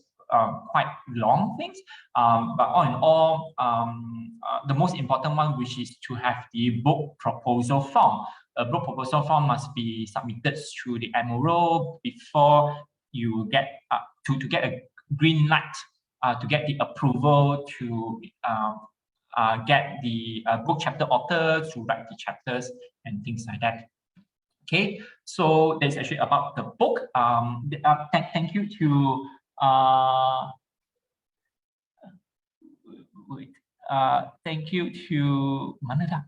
quite long things, but all in all, the most important one, which is to have the book proposal form. A book proposal form must be submitted through the MRO before you get to get a green light, to get the approval to get the book chapter author to write the chapters and things like that. Okay, so that's actually about the book. Thank you to thank you to Manada.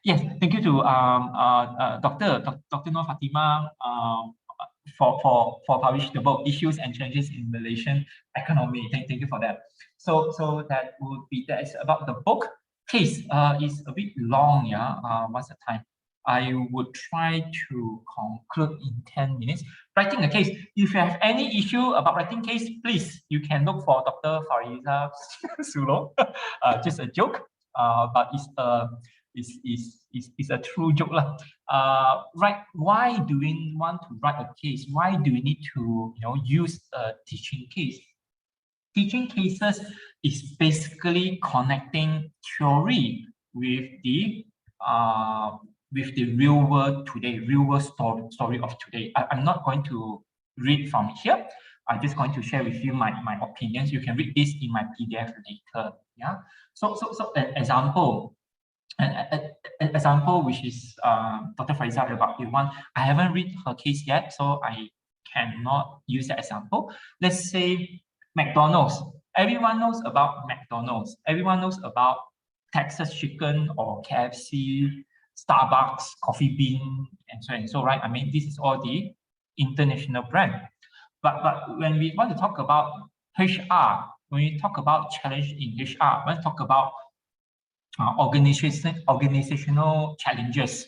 Yes, thank you to Dr. Nur Fatima for publishing the book Issues and Challenges in Malaysian Economy. Thank you for that. So that would be that is about the book. Case is a bit long, yeah. Once a time, I would try to conclude in 10 minutes. Writing a case. If you have any issue about writing case, please, you can look for Dr. Fariza Sulo. Just a joke, but it's a true joke lah. Right? Why do we want to write a case? Why do we need to use a teaching case? Teaching cases is basically connecting theory with the real world today, real world story of today. I'm not going to read from here. I'm just going to share with you my opinions. You can read this in my PDF later. Yeah. So an example. An example which is Dr. Fariza about the one. I haven't read her case yet, so I cannot use that example. Let's say McDonald's. Everyone knows about McDonald's. Everyone knows about Texas Chicken or KFC, Starbucks, Coffee Bean, and so, right? I mean, this is all the international brand. But when we want to talk about HR, when we talk about challenge in HR, when we talk about organizational challenges,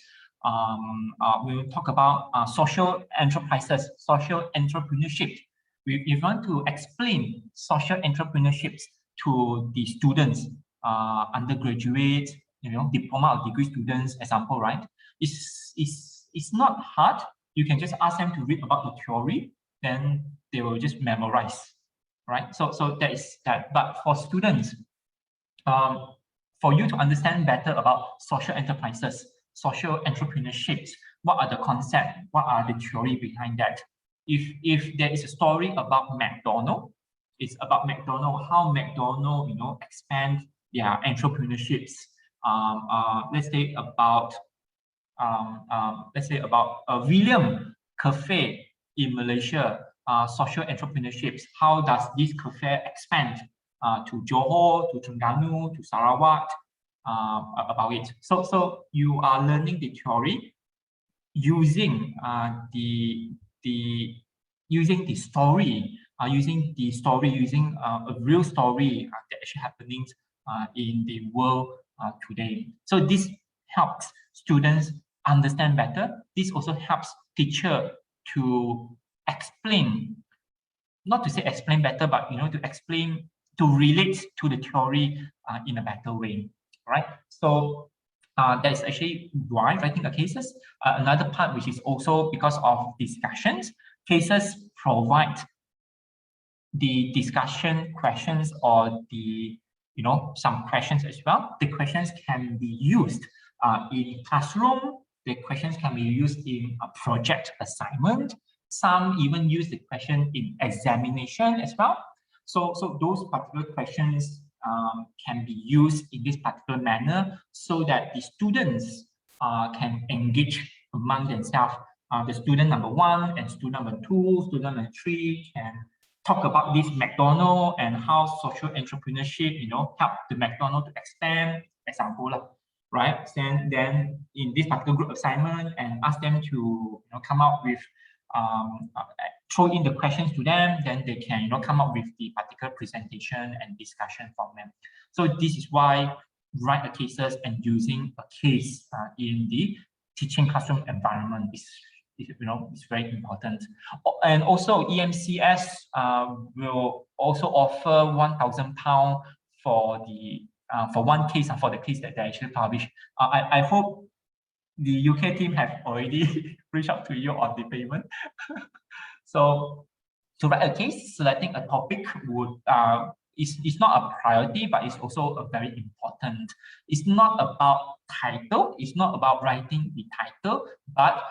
we will talk about social enterprises, social entrepreneurship. We want to explain social entrepreneurships to the students, undergraduate, diploma or degree students, example, right? It's not hard. You can just ask them to read about the theory, then they will just memorize, right? So that is that. But for students, for you to understand better about social enterprises, social entrepreneurships, what are the concepts, what are the theory behind that? If there is a story about McDonald's, it's about McDonald's, how McDonald's, expand their entrepreneurships. Let's say about William Cafe in Malaysia, social entrepreneurships. How does this cafe expand to Johor, to Terengganu, to Sarawak, about it. So you are learning the theory using using a real story that actually happening in the world today. So this helps students understand better. This also helps teacher to explain, not to say explain better, but to explain, to relate to the theory in a better way, right? So that's actually why writing a cases. Another part, which is also because of discussions, cases provide the discussion questions or the some questions as well. The questions can be used in classroom. The questions can be used in a project assignment. Some even use the question in examination as well. So those particular questions can be used in this particular manner so that the students can engage among themselves. The student number 1 and student number 2, student number 3 can talk about this McDonald's and how social entrepreneurship, help the McDonald's to expand, example, right? Then in this particular group assignment, and ask them to come up with throw in the questions to them, then they can come up with the particular presentation and discussion from them. So this is why write the cases and using a case in the teaching classroom environment is very important. And also EMCS will also offer £1,000 for the for one case and for the case that they actually published. I hope the UK team have already reached out to you on the payment. So to write a case, selecting a topic would is not a priority, but it's also a very important. It's not about title. It's not about writing the title, but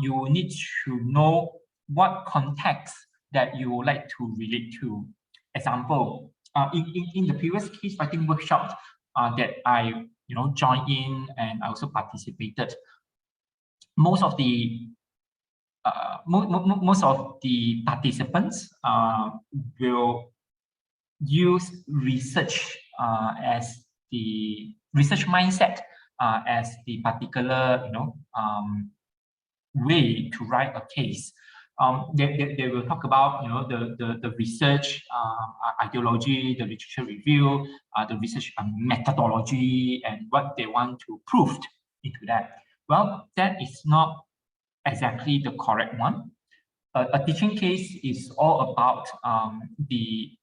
you need to know what context that you would like to relate to. Example, in the previous case writing workshop that I joined in and I also participated, most of the most of the participants will use research as the research mindset as the particular way to write a case. They will talk about the research ideology, the literature review, the research methodology, and what they want to prove into that. Well, that is not exactly the correct one. A teaching case is all about the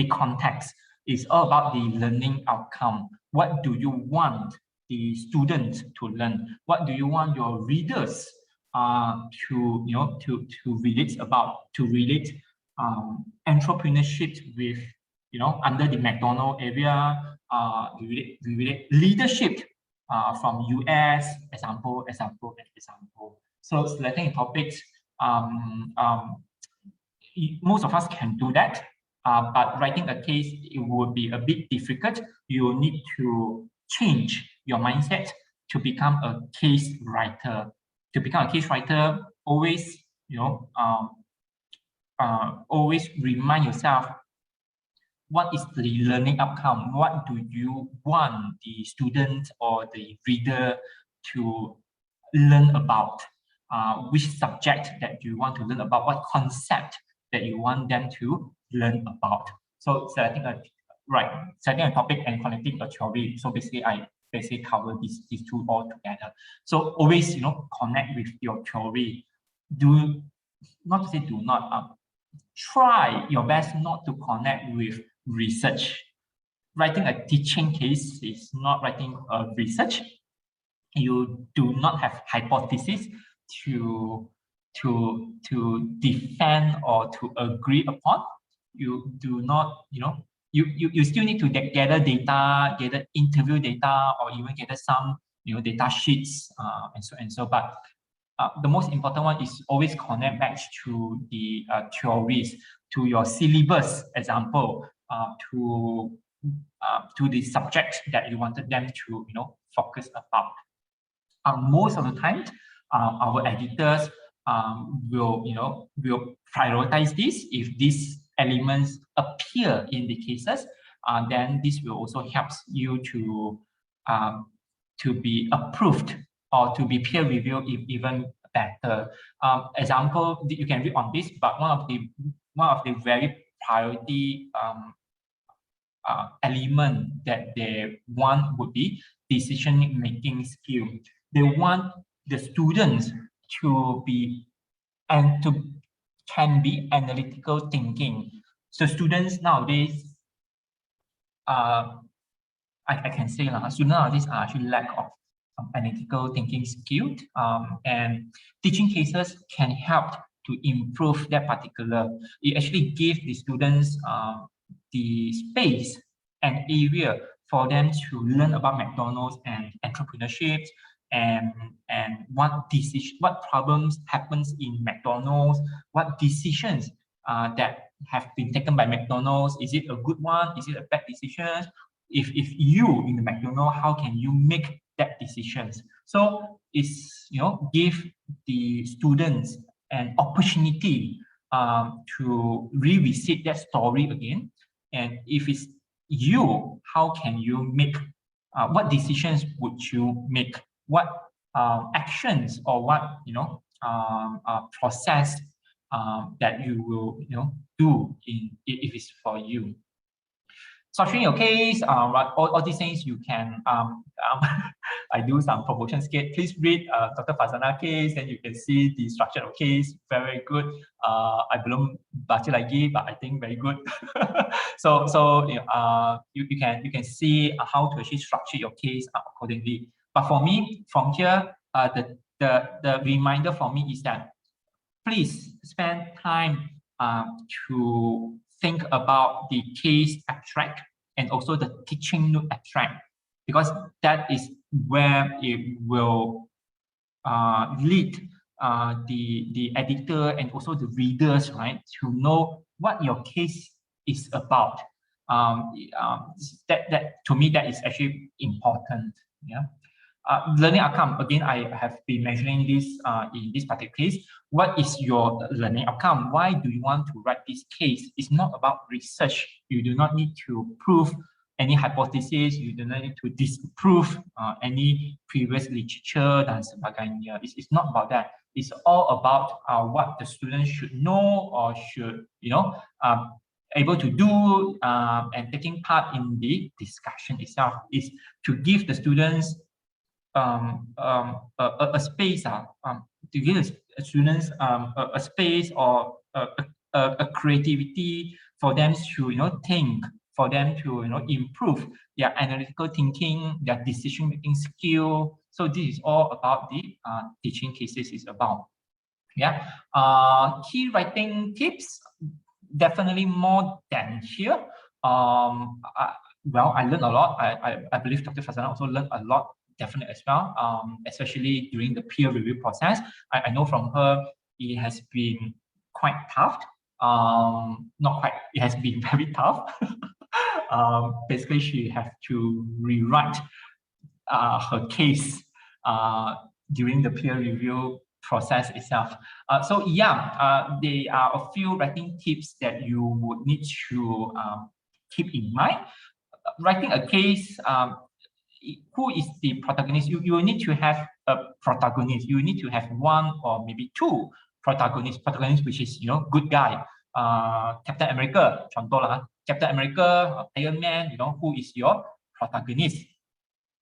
context. It's all about the learning outcome. What do you want the students to learn? What do you want your readers to relate about? To relate entrepreneurship with under the McDonald area. We relate leadership from US, example. So selecting topics, most of us can do that, but writing a case, it would be a bit difficult. You need to change your mindset to become a case writer. To become a case writer, always, always remind yourself, what is the learning outcome? What do you want the student or the reader to learn about? Which subject that you want to learn about? What concept that you want them to learn about? So selecting a topic and connecting a theory. So basically, I cover these two all together. So always, connect with your theory. Do not to say do not. Try your best not to connect with research. Writing a teaching case is not writing a research. You do not have hypothesis to defend or to agree upon. You do not, you still need to gather data, gather interview data, or even gather some, data sheets and so. But the most important one is always connect back to the theories, to your syllabus, example, to the subject that you wanted them to, focus about. Most of the time, our editors will prioritize this. If these elements appear in the cases, then this will also help you to be approved or to be peer reviewed even better. Example, you can read on this, but one of the very priority element that they want would be decision-making skill. They want the students to be can be analytical thinking. So students nowadays, I can say students nowadays are actually lack of analytical thinking skill, and teaching cases can help to improve that particular. It actually gives the students the space and area for them to learn about McDonald's and entrepreneurship and what problems happens in McDonald's, what decisions that have been taken by McDonald's. Is it a good one? Is it a bad decision? If you in the McDonald's, how can you make that decisions? So it's give the students an opportunity to revisit that story again. And if it's you, how can you make what decisions would you make? What actions or what process that you will do if it's for you. structuring your case, all these things you can, I do some promotion skit. Please read Dr. Fazana case, and you can see the structure of case, very good. I belum baca lagi, but I think very good. so you can see how to actually structure your case accordingly. But for me, from here, the reminder for me is that please spend time to think about the case abstract and also the teaching note abstract, because that is where it will lead the editor and also the readers, right, to know what your case is about. That to me, that is actually important. Yeah. Learning outcome, again, I have been mentioning this in this particular case. What is your learning outcome? Why do you want to write this case? It's not about research. You do not need to prove any hypothesis. You do not need to disprove any previous literature dan sebagainya. It's not about that. It's all about what the students should know or should, able to do, and taking part in the discussion itself is to give the students a space, to give the students a space or a creativity for them to think, for them to improve their analytical thinking, their decision making skill. So this is all about the teaching cases is about. Yeah. Key writing tips, definitely more than here. Well, I learned a lot. I believe Dr. Fazana also learned a lot, definitely as well, especially during the peer review process. I know from her, it has been quite tough. Not quite, it has been very tough. Basically, she has to rewrite her case during the peer review process itself. So yeah, there are a few writing tips that you would need to keep in mind. Writing a case, who is the protagonist? You need to have a protagonist. You need to have one or maybe two protagonists. Protagonist, which is good guy. Captain America, contoh lah. Captain America, Iron Man. Who is your protagonist?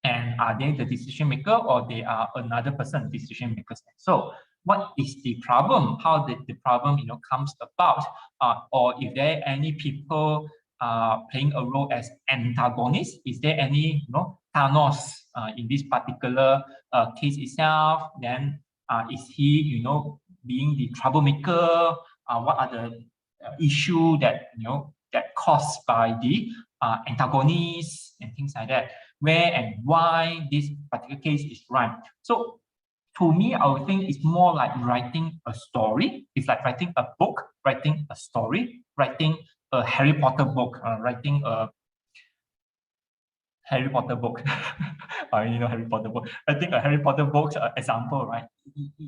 And are they the decision maker, or they are another person decision makers? So what is the problem? How did the problem comes about? Or if there are any people playing a role as antagonists? Is there any Thanos in this particular case itself? Then is he being the troublemaker? What are the issue that that caused by the antagonists and things like that? Where and why this particular case is right? So to me, I would think it's more like writing a story. It's like writing a book, writing a story, writing a Harry Potter book, writing a Harry Potter book. Harry Potter book. I think a Harry Potter book example, right?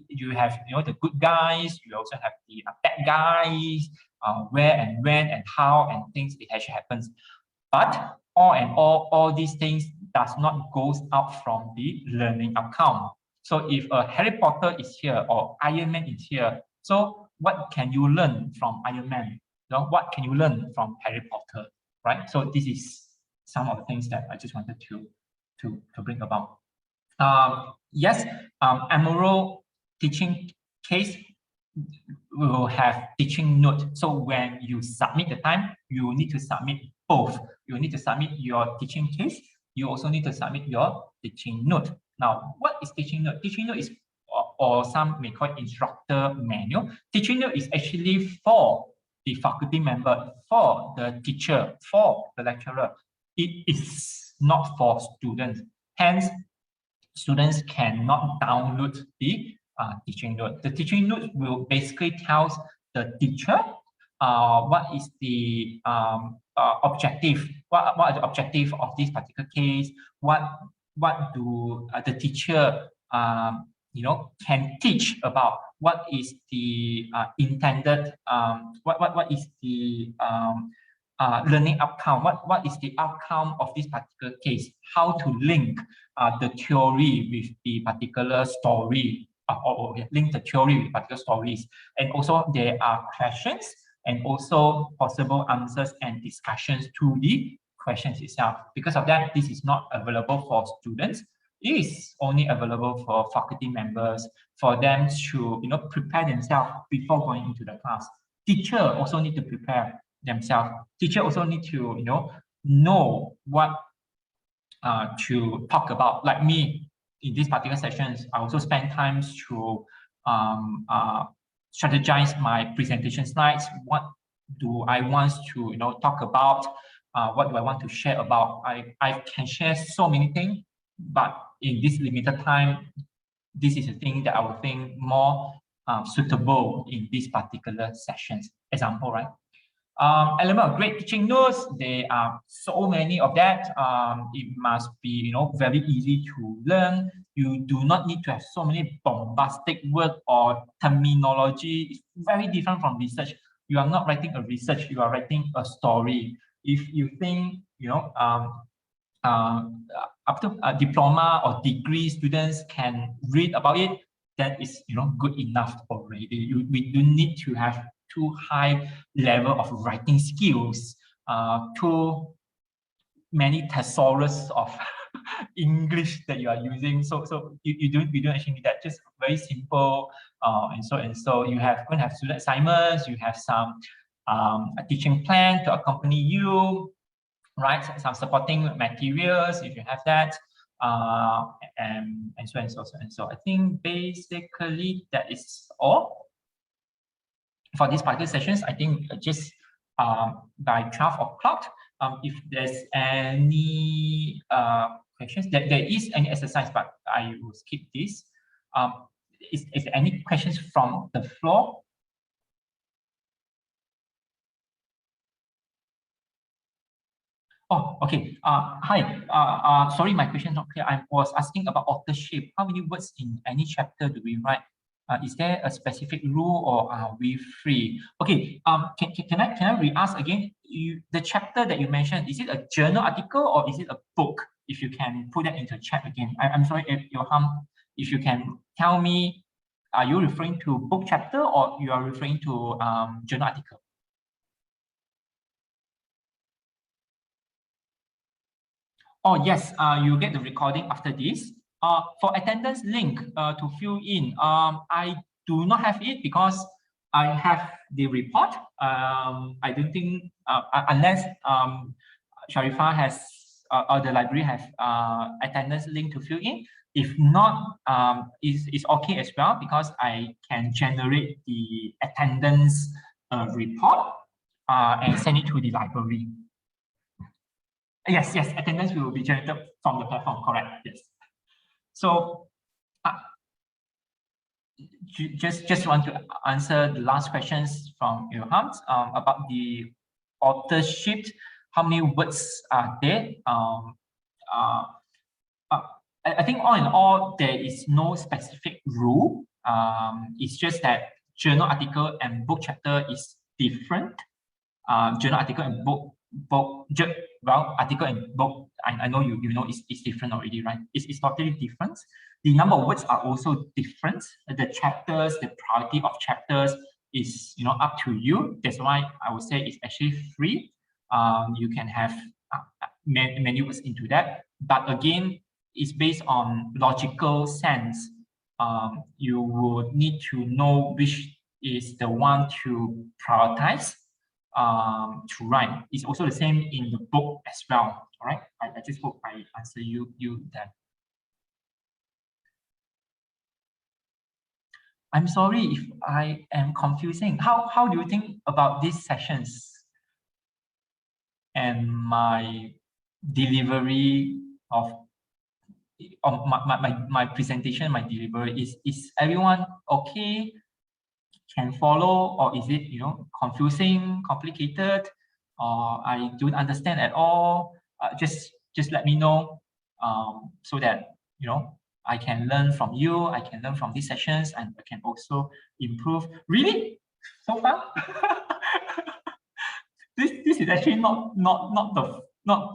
You have the good guys. You also have the bad guys. Where and when and how and things it actually happens. But all these things does not goes out from the learning outcome. So if a Harry Potter is here or Iron Man is here, so what can you learn from Iron Man? What can you learn from Harry Potter? Right? So this is some of the things that I just wanted to bring about. Yes, Emerald teaching case will have teaching note. So when you submit the time, you need to submit both. You need to submit your teaching case. You also need to submit your teaching note. Now, what is teaching note? Teaching note is, or some may call it instructor manual. Teaching note is actually for the faculty member, for the teacher, for the lecturer. It is not for students. Hence, students cannot download the teaching note. The teaching note will basically tell the teacher what is the objective, what are the objective of this particular case, what do the teacher can teach about, what is the intended, what is the learning outcome, what is the outcome of this particular case, how to link the theory with the particular story, or link the theory with particular stories. And also there are questions and also possible answers and discussions to the questions itself. Because of that, this is not available for students. It is only available for faculty members, for them to prepare themselves before going into the class. Teacher also need to prepare themselves. Teacher also need to know what to talk about. Like me, in these particular sessions, I also spend time to strategize my presentation slides. What do I want to talk about? What do I want to share about? I can share so many things, but in this limited time, this is a thing that I would think more suitable in these particular sessions. Example, right? Element of great teaching notes, there are so many of that. It must be very easy to learn. You do not need to have so many bombastic words or terminology. It's very different from research. You are not writing a research, you are writing a story. If you think up to a diploma or degree students can read about it, that is good enough already. We don't need to have too high level of writing skills, too many thesaurus of English that you are using. So you don't actually need that. Just very simple, and so you going to have student assignments. You have some a teaching plan to accompany you, right? Some supporting materials if you have that, and so and so and so. I think basically that is all for these particular sessions. I think just by 12 o'clock, if there's any questions, there is any exercise, but I will skip this. Is there any questions from the floor? Oh, okay. Hi. Sorry, my question is not clear. I was asking about authorship. How many words in any chapter do we write? Is there a specific rule, or are we free? Okay. Can I re-ask again? The chapter that you mentioned, is it a journal article or is it a book? If you can put that into chat again. I'm sorry, if you can tell me, are you referring to book chapter or you are referring to journal article? Oh, yes, you get the recording after this. For attendance link to fill in, I do not have it because I have the report. I don't think, unless Sharifah has, or the library has attendance link to fill in. If not, it's okay as well, because I can generate the attendance report and send it to the library. Yes, attendance will be generated from the platform, correct, yes. So just want to answer the last questions from Ilham about the authorship. How many words are there? I think all in all, there is no specific rule. It's just that journal article and book chapter is different. Journal article and book, article and book, I know you know it's different already, right? It's totally different. The number of words are also different. The chapters, the priority of chapters is up to you. That's why I would say it's actually free. You can have many words into that, but again, it's based on logical sense. You would need to know which is the one to prioritize to write. It's also the same in the book as well. All right. I just hope I answer you that. I'm sorry if I am confusing. How do you think about these sessions and my delivery of my presentation, my delivery? Is everyone okay? Can follow, or is it confusing, complicated, or I don't understand at all? Just let me know, so that I can learn from you. I can learn from these sessions, and I can also improve. Really, so far, this is actually not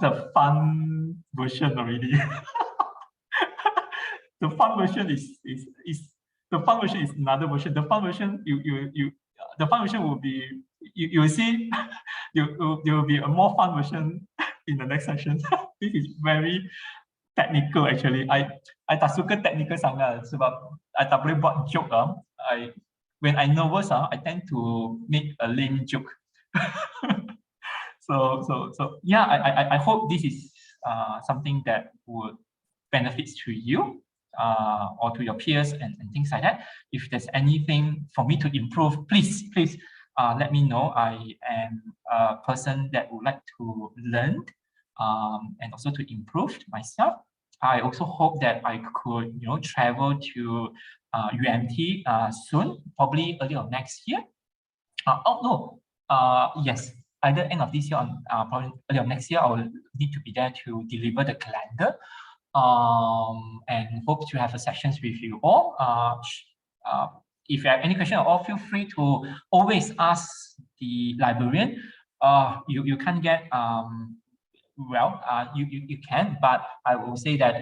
the fun version already. The fun version is the fun version is another version. The fun version, the fun version will be, you will see, there will be a more fun version in the next session. This is very technical actually. I tak suka technical sangat sebab I tak boleh buat joke. When I nervous, I tend to make a lame joke. So yeah, I hope this is something that would benefits to you or to your peers and things like that. If there's anything for me to improve, please let me know. I am a person that would like to learn and also to improve myself. I also hope that I could, travel to UMT soon, probably early of next year. Yes, either end of this year or probably early of next year, I will need to be there to deliver the calendar. And hope to have a sessions with you all. If you have any question at all, feel free to always ask the librarian. You can't get you can, but I will say that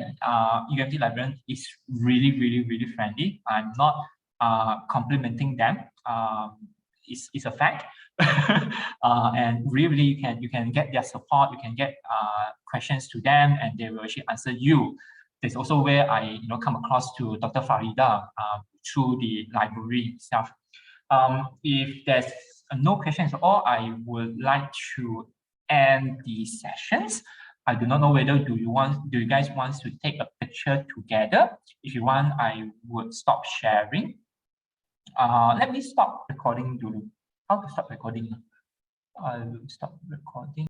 UMT librarian is really friendly. I'm not complimenting them. It's a fact. And really you can get their support, you can get questions to them, and they will actually answer you. There's also where I come across to Dr. Farida through the library itself. If there's no questions at all, I would like to end the sessions. I do not know whether do you guys want to take a picture together? If you want, I would stop sharing. Let me stop recording dulu. How to stop recording? I will stop recording.